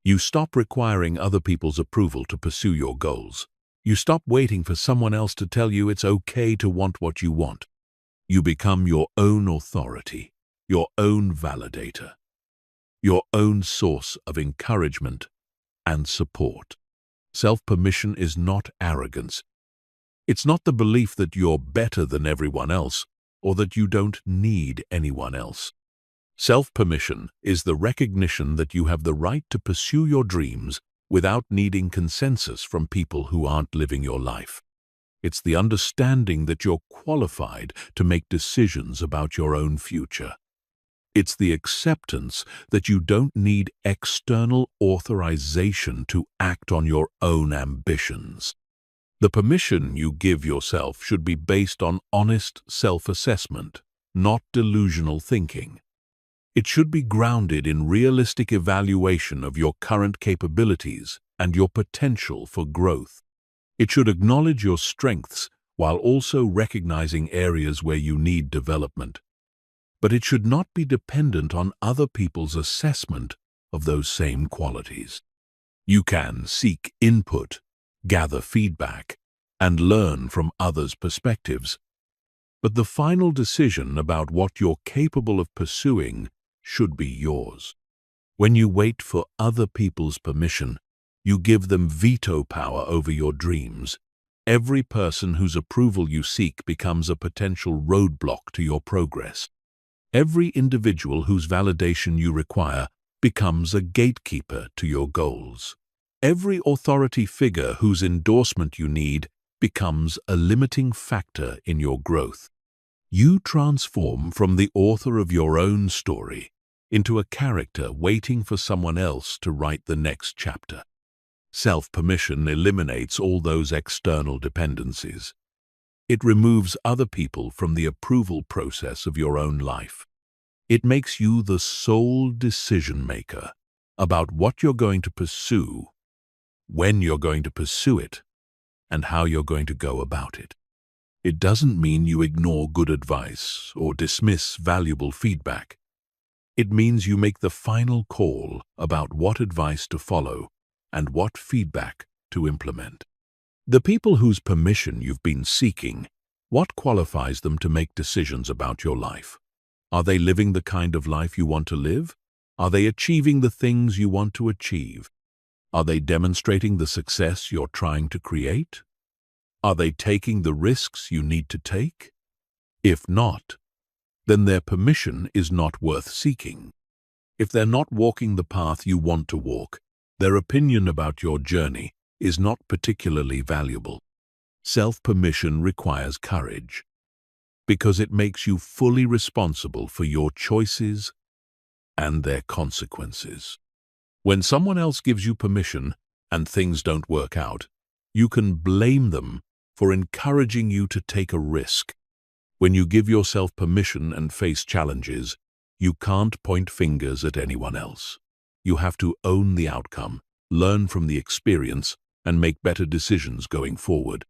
You stop requiring other people's approval to pursue your goals. You stop waiting for someone else to tell you it's okay to want what you want. You become your own authority, your own validator, your own source of encouragement and support. Self-permission is not arrogance. It's not the belief that you're better than everyone else or that you don't need anyone else. Self-permission is the recognition that you have the right to pursue your dreams without needing consensus from people who aren't living your life. It's the understanding that you're qualified to make decisions about your own future. It's the acceptance that you don't need external authorization to act on your own ambitions. The permission you give yourself should be based on honest self-assessment, not delusional thinking. It should be grounded in realistic evaluation of your current capabilities and your potential for growth. It should acknowledge your strengths while also recognizing areas where you need development. But it should not be dependent on other people's assessment of those same qualities. You can seek input, gather feedback, and learn from others' perspectives. But the final decision about what you're capable of pursuing should be yours. When you wait for other people's permission, you give them veto power over your dreams. Every person whose approval you seek becomes a potential roadblock to your progress. Every individual whose validation you require becomes a gatekeeper to your goals. Every authority figure whose endorsement you need becomes a limiting factor in your growth. You transform from the author of your own story into a character waiting for someone else to write the next chapter. Self-permission eliminates all those external dependencies. It removes other people from the approval process of your own life. It makes you the sole decision-maker about what you're going to pursue, when you're going to pursue it, and how you're going to go about it. It doesn't mean you ignore good advice or dismiss valuable feedback. It means you make the final call about what advice to follow and what feedback to implement. The people whose permission you've been seeking, what qualifies them to make decisions about your life? Are they living the kind of life you want to live? Are they achieving the things you want to achieve? Are they demonstrating the success you're trying to create? Are they taking the risks you need to take? If not, then their permission is not worth seeking. If they're not walking the path you want to walk, their opinion about your journey is not particularly valuable. Self-permission requires courage, because it makes you fully responsible for your choices and their consequences. When someone else gives you permission and things don't work out, you can blame them for encouraging you to take a risk. When you give yourself permission and face challenges, you can't point fingers at anyone else. You have to own the outcome, learn from the experience, and make better decisions going forward.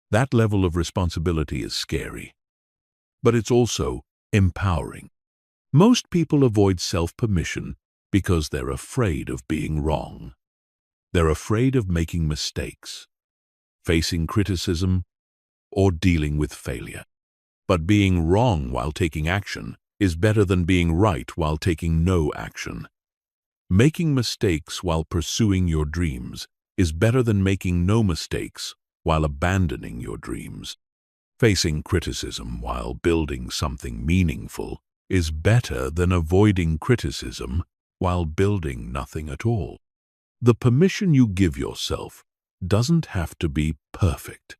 That level of responsibility is scary, but it's also empowering. Most people avoid self-permission because they're afraid of being wrong. They're afraid of making mistakes, facing criticism, or dealing with failure. But being wrong while taking action is better than being right while taking no action. Making mistakes while pursuing your dreams is better than making no mistakes while abandoning your dreams. Facing criticism while building something meaningful is better than avoiding criticism while building nothing at all. The permission you give yourself doesn't have to be perfect.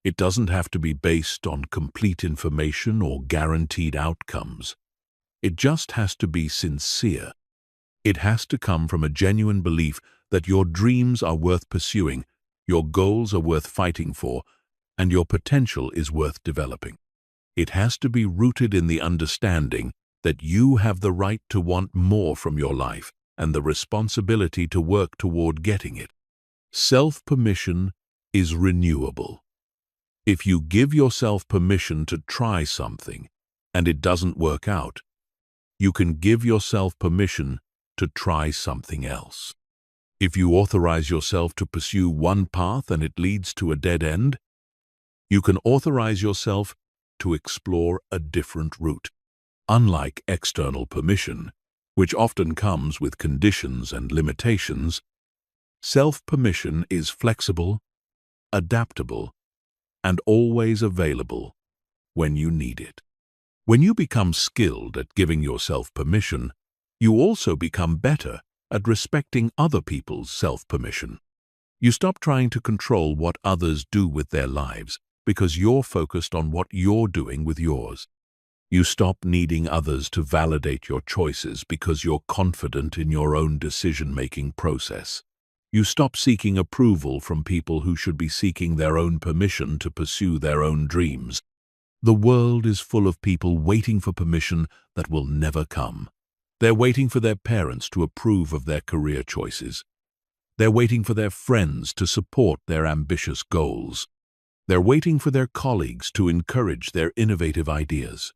It doesn't have to be based on complete information or guaranteed outcomes. It just has to be sincere. It has to come from a genuine belief that your dreams are worth pursuing, your goals are worth fighting for, and your potential is worth developing. It has to be rooted in the understanding that you have the right to want more from your life and the responsibility to work toward getting it. Self-permission is renewable. If you give yourself permission to try something and it doesn't work out, you can give yourself permission to try something else. If you authorize yourself to pursue one path and it leads to a dead end, you can authorize yourself to explore a different route. Unlike external permission, which often comes with conditions and limitations, self-permission is flexible, adaptable, and always available when you need it. When you become skilled at giving yourself permission, you also become better at respecting other people's self-permission. You stop trying to control what others do with their lives because you're focused on what you're doing with yours. You stop needing others to validate your choices because you're confident in your own decision-making process. You stop seeking approval from people who should be seeking their own permission to pursue their own dreams. The world is full of people waiting for permission that will never come. They're waiting for their parents to approve of their career choices. They're waiting for their friends to support their ambitious goals. They're waiting for their colleagues to encourage their innovative ideas.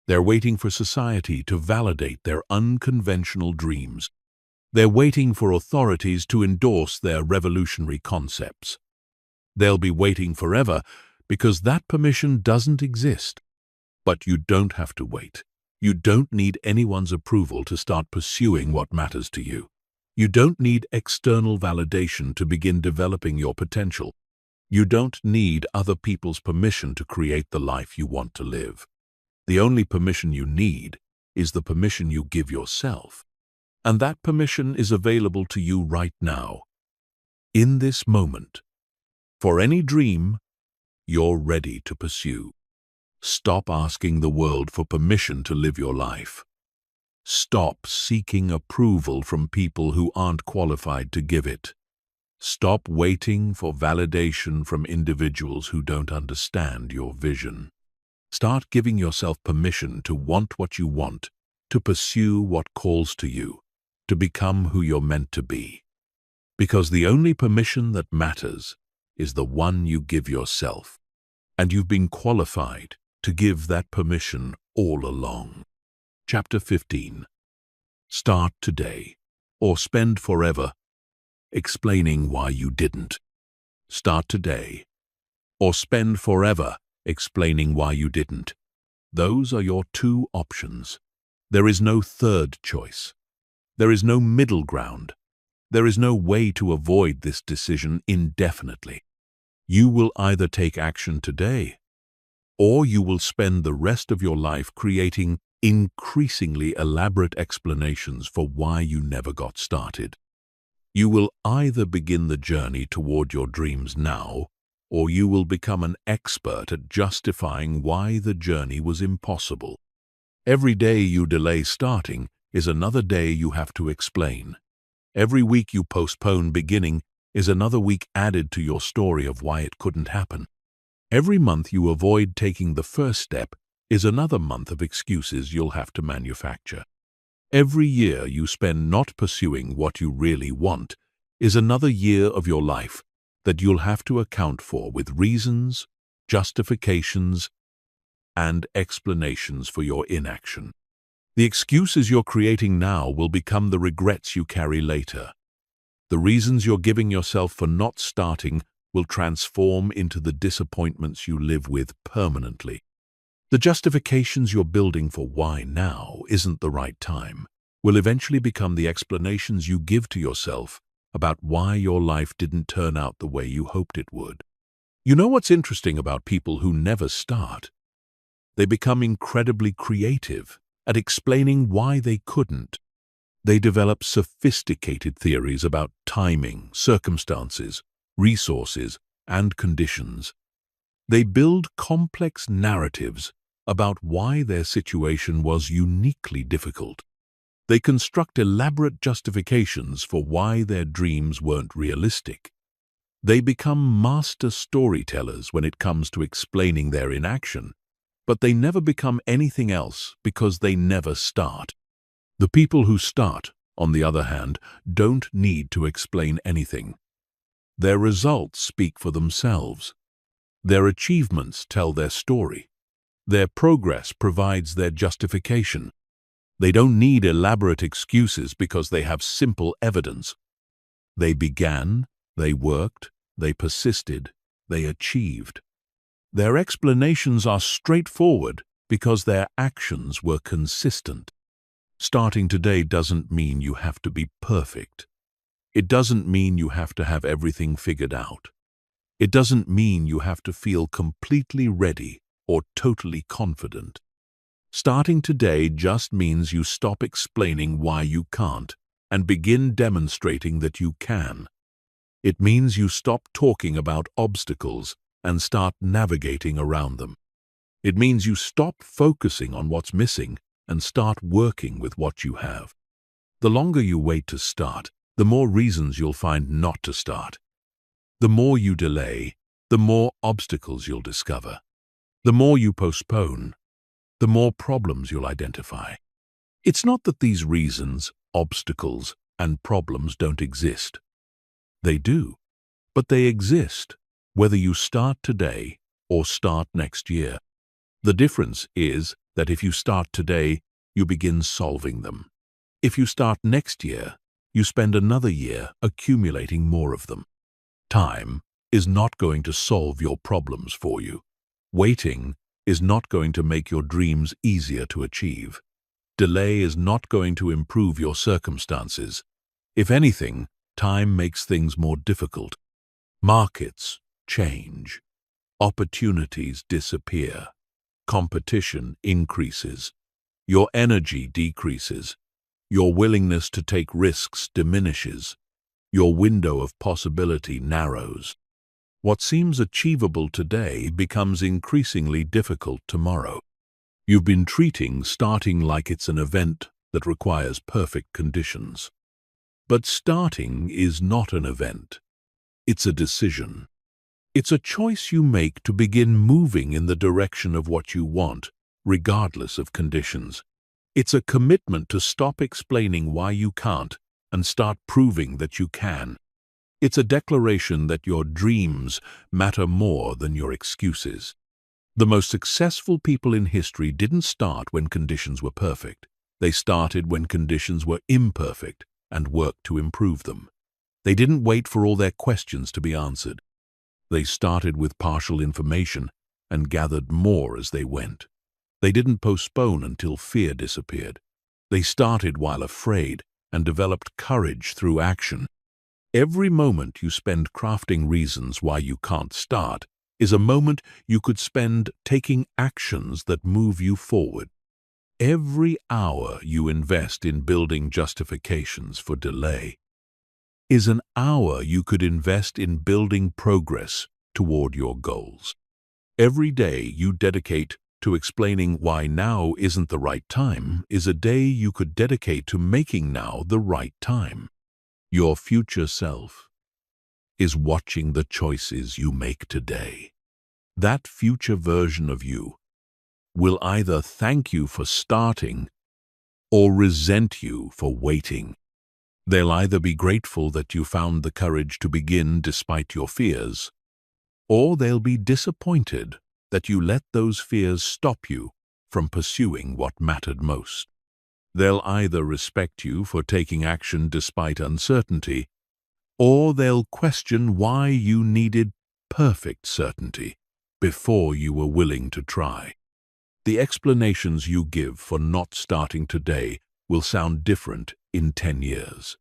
They're waiting for society to validate their unconventional dreams. They're waiting for authorities to endorse their revolutionary concepts. They'll be waiting forever because that permission doesn't exist. But you don't have to wait. You don't need anyone's approval to start pursuing what matters to you. You don't need external validation to begin developing your potential. You don't need other people's permission to create the life you want to live. The only permission you need is the permission you give yourself. And that permission is available to you right now, in this moment, for any dream you're ready to pursue. Stop asking the world for permission to live your life. Stop seeking approval from people who aren't qualified to give it. Stop waiting for validation from individuals who don't understand your vision. Start giving yourself permission to want what you want, to pursue what calls to you, to become who you're meant to be. Because the only permission that matters is the one you give yourself, and you've been qualified to give that permission all along. Chapter 15. Start today, or spend forever explaining why you didn't. Start today, or spend forever explaining why you didn't. Those are your two options. There is no third choice. There is no middle ground. There is no way to avoid this decision indefinitely. You will either take action today, or you will spend the rest of your life creating increasingly elaborate explanations for why you never got started. You will either begin the journey toward your dreams now, or you will become an expert at justifying why the journey was impossible. Every day you delay starting is another day you have to explain. Every week you postpone beginning is another week added to your story of why it couldn't happen. Every month you avoid taking the first step is another month of excuses you'll have to manufacture. Every year you spend not pursuing what you really want is another year of your life that you'll have to account for with reasons, justifications, and explanations for your inaction. The excuses you're creating now will become the regrets you carry later. The reasons you're giving yourself for not starting will transform into the disappointments you live with permanently. The justifications you're building for why now isn't the right time will eventually become the explanations you give to yourself about why your life didn't turn out the way you hoped it would. You know what's interesting about people who never start? They become incredibly creative at explaining why they couldn't. They develop sophisticated theories about timing, circumstances, resources, and conditions. They build complex narratives about why their situation was uniquely difficult. They construct elaborate justifications for why their dreams weren't realistic. They become master storytellers when it comes to explaining their inaction, but they never become anything else because they never start. The people who start, on the other hand, don't need to explain anything. Their results speak for themselves. Their achievements tell their story. Their progress provides their justification. They don't need elaborate excuses because they have simple evidence. They began, they worked, they persisted, they achieved. Their explanations are straightforward because their actions were consistent. Starting today doesn't mean you have to be perfect. It doesn't mean you have to have everything figured out. It doesn't mean you have to feel completely ready or totally confident. Starting today just means you stop explaining why you can't and begin demonstrating that you can. It means you stop talking about obstacles and start navigating around them. It means you stop focusing on what's missing and start working with what you have. The longer you wait to start, the more reasons you'll find not to start. The more you delay, the more obstacles you'll discover. The more you postpone, the more problems you'll identify. It's not that these reasons, obstacles, and problems don't exist. They do, but they exist whether you start today or start next year. The difference is that if you start today, you begin solving them. If you start next year, you spend another year accumulating more of them. Time is not going to solve your problems for you. Waiting is not going to make your dreams easier to achieve. Delay is not going to improve your circumstances. If anything, time makes things more difficult. Markets change. Opportunities disappear. Competition increases. Your energy decreases. Your willingness to take risks diminishes. Your window of possibility narrows. What seems achievable today becomes increasingly difficult tomorrow. You've been treating starting like it's an event that requires perfect conditions. But starting is not an event. It's a decision. It's a choice you make to begin moving in the direction of what you want, regardless of conditions. It's a commitment to stop explaining why you can't and start proving that you can. It's a declaration that your dreams matter more than your excuses. The most successful people in history didn't start when conditions were perfect. They started when conditions were imperfect and worked to improve them. They didn't wait for all their questions to be answered. They started with partial information and gathered more as they went. They didn't postpone until fear disappeared. They started while afraid and developed courage through action. Every moment you spend crafting reasons why you can't start is a moment you could spend taking actions that move you forward. Every hour you invest in building justifications for delay is an hour you could invest in building progress toward your goals. Every day you dedicate to explaining why now isn't the right time is a day you could dedicate to making now the right time. Your future self is watching the choices you make today. That future version of you will either thank you for starting or resent you for waiting. They'll either be grateful that you found the courage to begin despite your fears, or they'll be disappointed that you let those fears stop you from pursuing what mattered most. They'll either respect you for taking action despite uncertainty, or they'll question why you needed perfect certainty before you were willing to try. The explanations you give for not starting today will sound different in 10 years.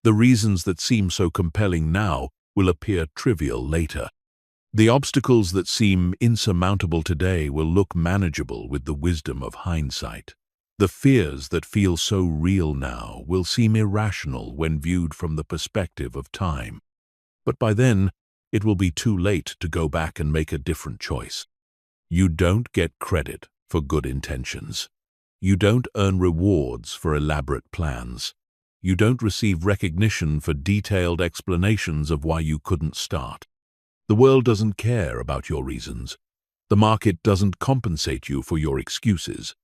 The reasons that seem so compelling now will appear trivial later. The obstacles that seem insurmountable today will look manageable with the wisdom of hindsight. The fears that feel so real now will seem irrational when viewed from the perspective of time. But by then, it will be too late to go back and make a different choice. You don't get credit for good intentions. You don't earn rewards for elaborate plans. You don't receive recognition for detailed explanations of why you couldn't start. The world doesn't care about your reasons. The market doesn't compensate you for your excuses.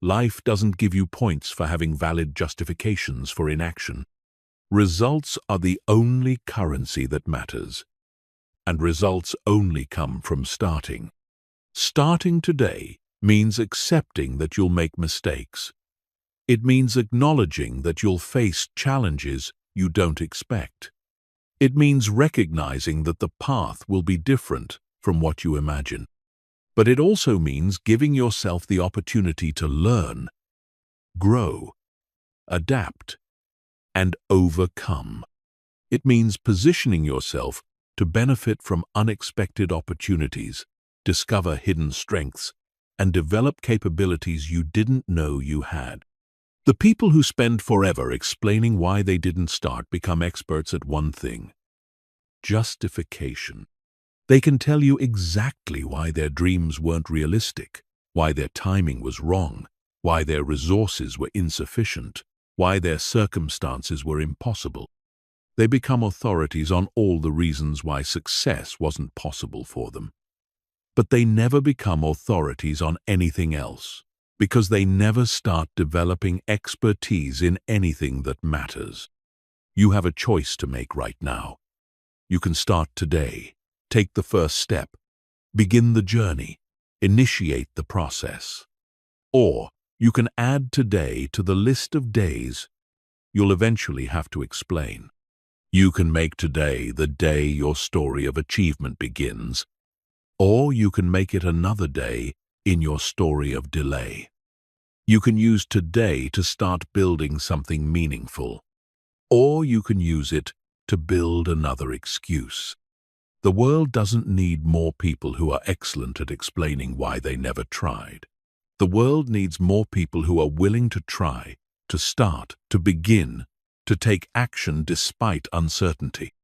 Life doesn't give you points for having valid justifications for inaction. Results are the only currency that matters, and results only come from starting. Starting today means accepting that you'll make mistakes. It means acknowledging that you'll face challenges you don't expect. It means recognizing that the path will be different from what you imagine. But it also means giving yourself the opportunity to learn, grow, adapt, and overcome. It means positioning yourself to benefit from unexpected opportunities, discover hidden strengths, and develop capabilities you didn't know you had. The people who spend forever explaining why they didn't start become experts at one thing: justification. They can tell you exactly why their dreams weren't realistic, why their timing was wrong, why their resources were insufficient, why their circumstances were impossible. They become authorities on all the reasons why success wasn't possible for them. But they never become authorities on anything else, because they never start developing expertise in anything that matters. You have a choice to make right now. You can start today. Take the first step, begin the journey, initiate the process. Or you can add today to the list of days you'll eventually have to explain. You can make today the day your story of achievement begins, or you can make it another day in your story of delay. You can use today to start building something meaningful, or you can use it to build another excuse. The world doesn't need more people who are excellent at explaining why they never tried. The world needs more people who are willing to try, to start, to begin, to take action despite uncertainty.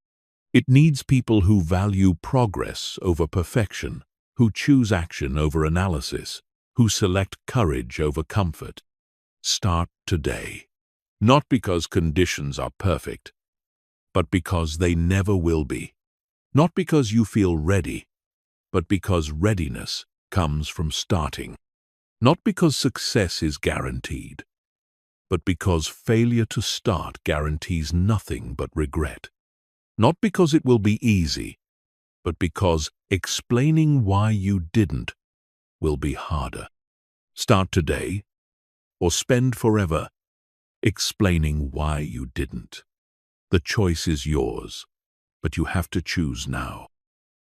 It needs people who value progress over perfection, who choose action over analysis, who select courage over comfort. Start today. Not because conditions are perfect, but because they never will be. Not because you feel ready, but because readiness comes from starting. Not because success is guaranteed, but because failure to start guarantees nothing but regret. Not because it will be easy, but because explaining why you didn't will be harder. Start today, or spend forever explaining why you didn't. The choice is yours, but you have to choose now.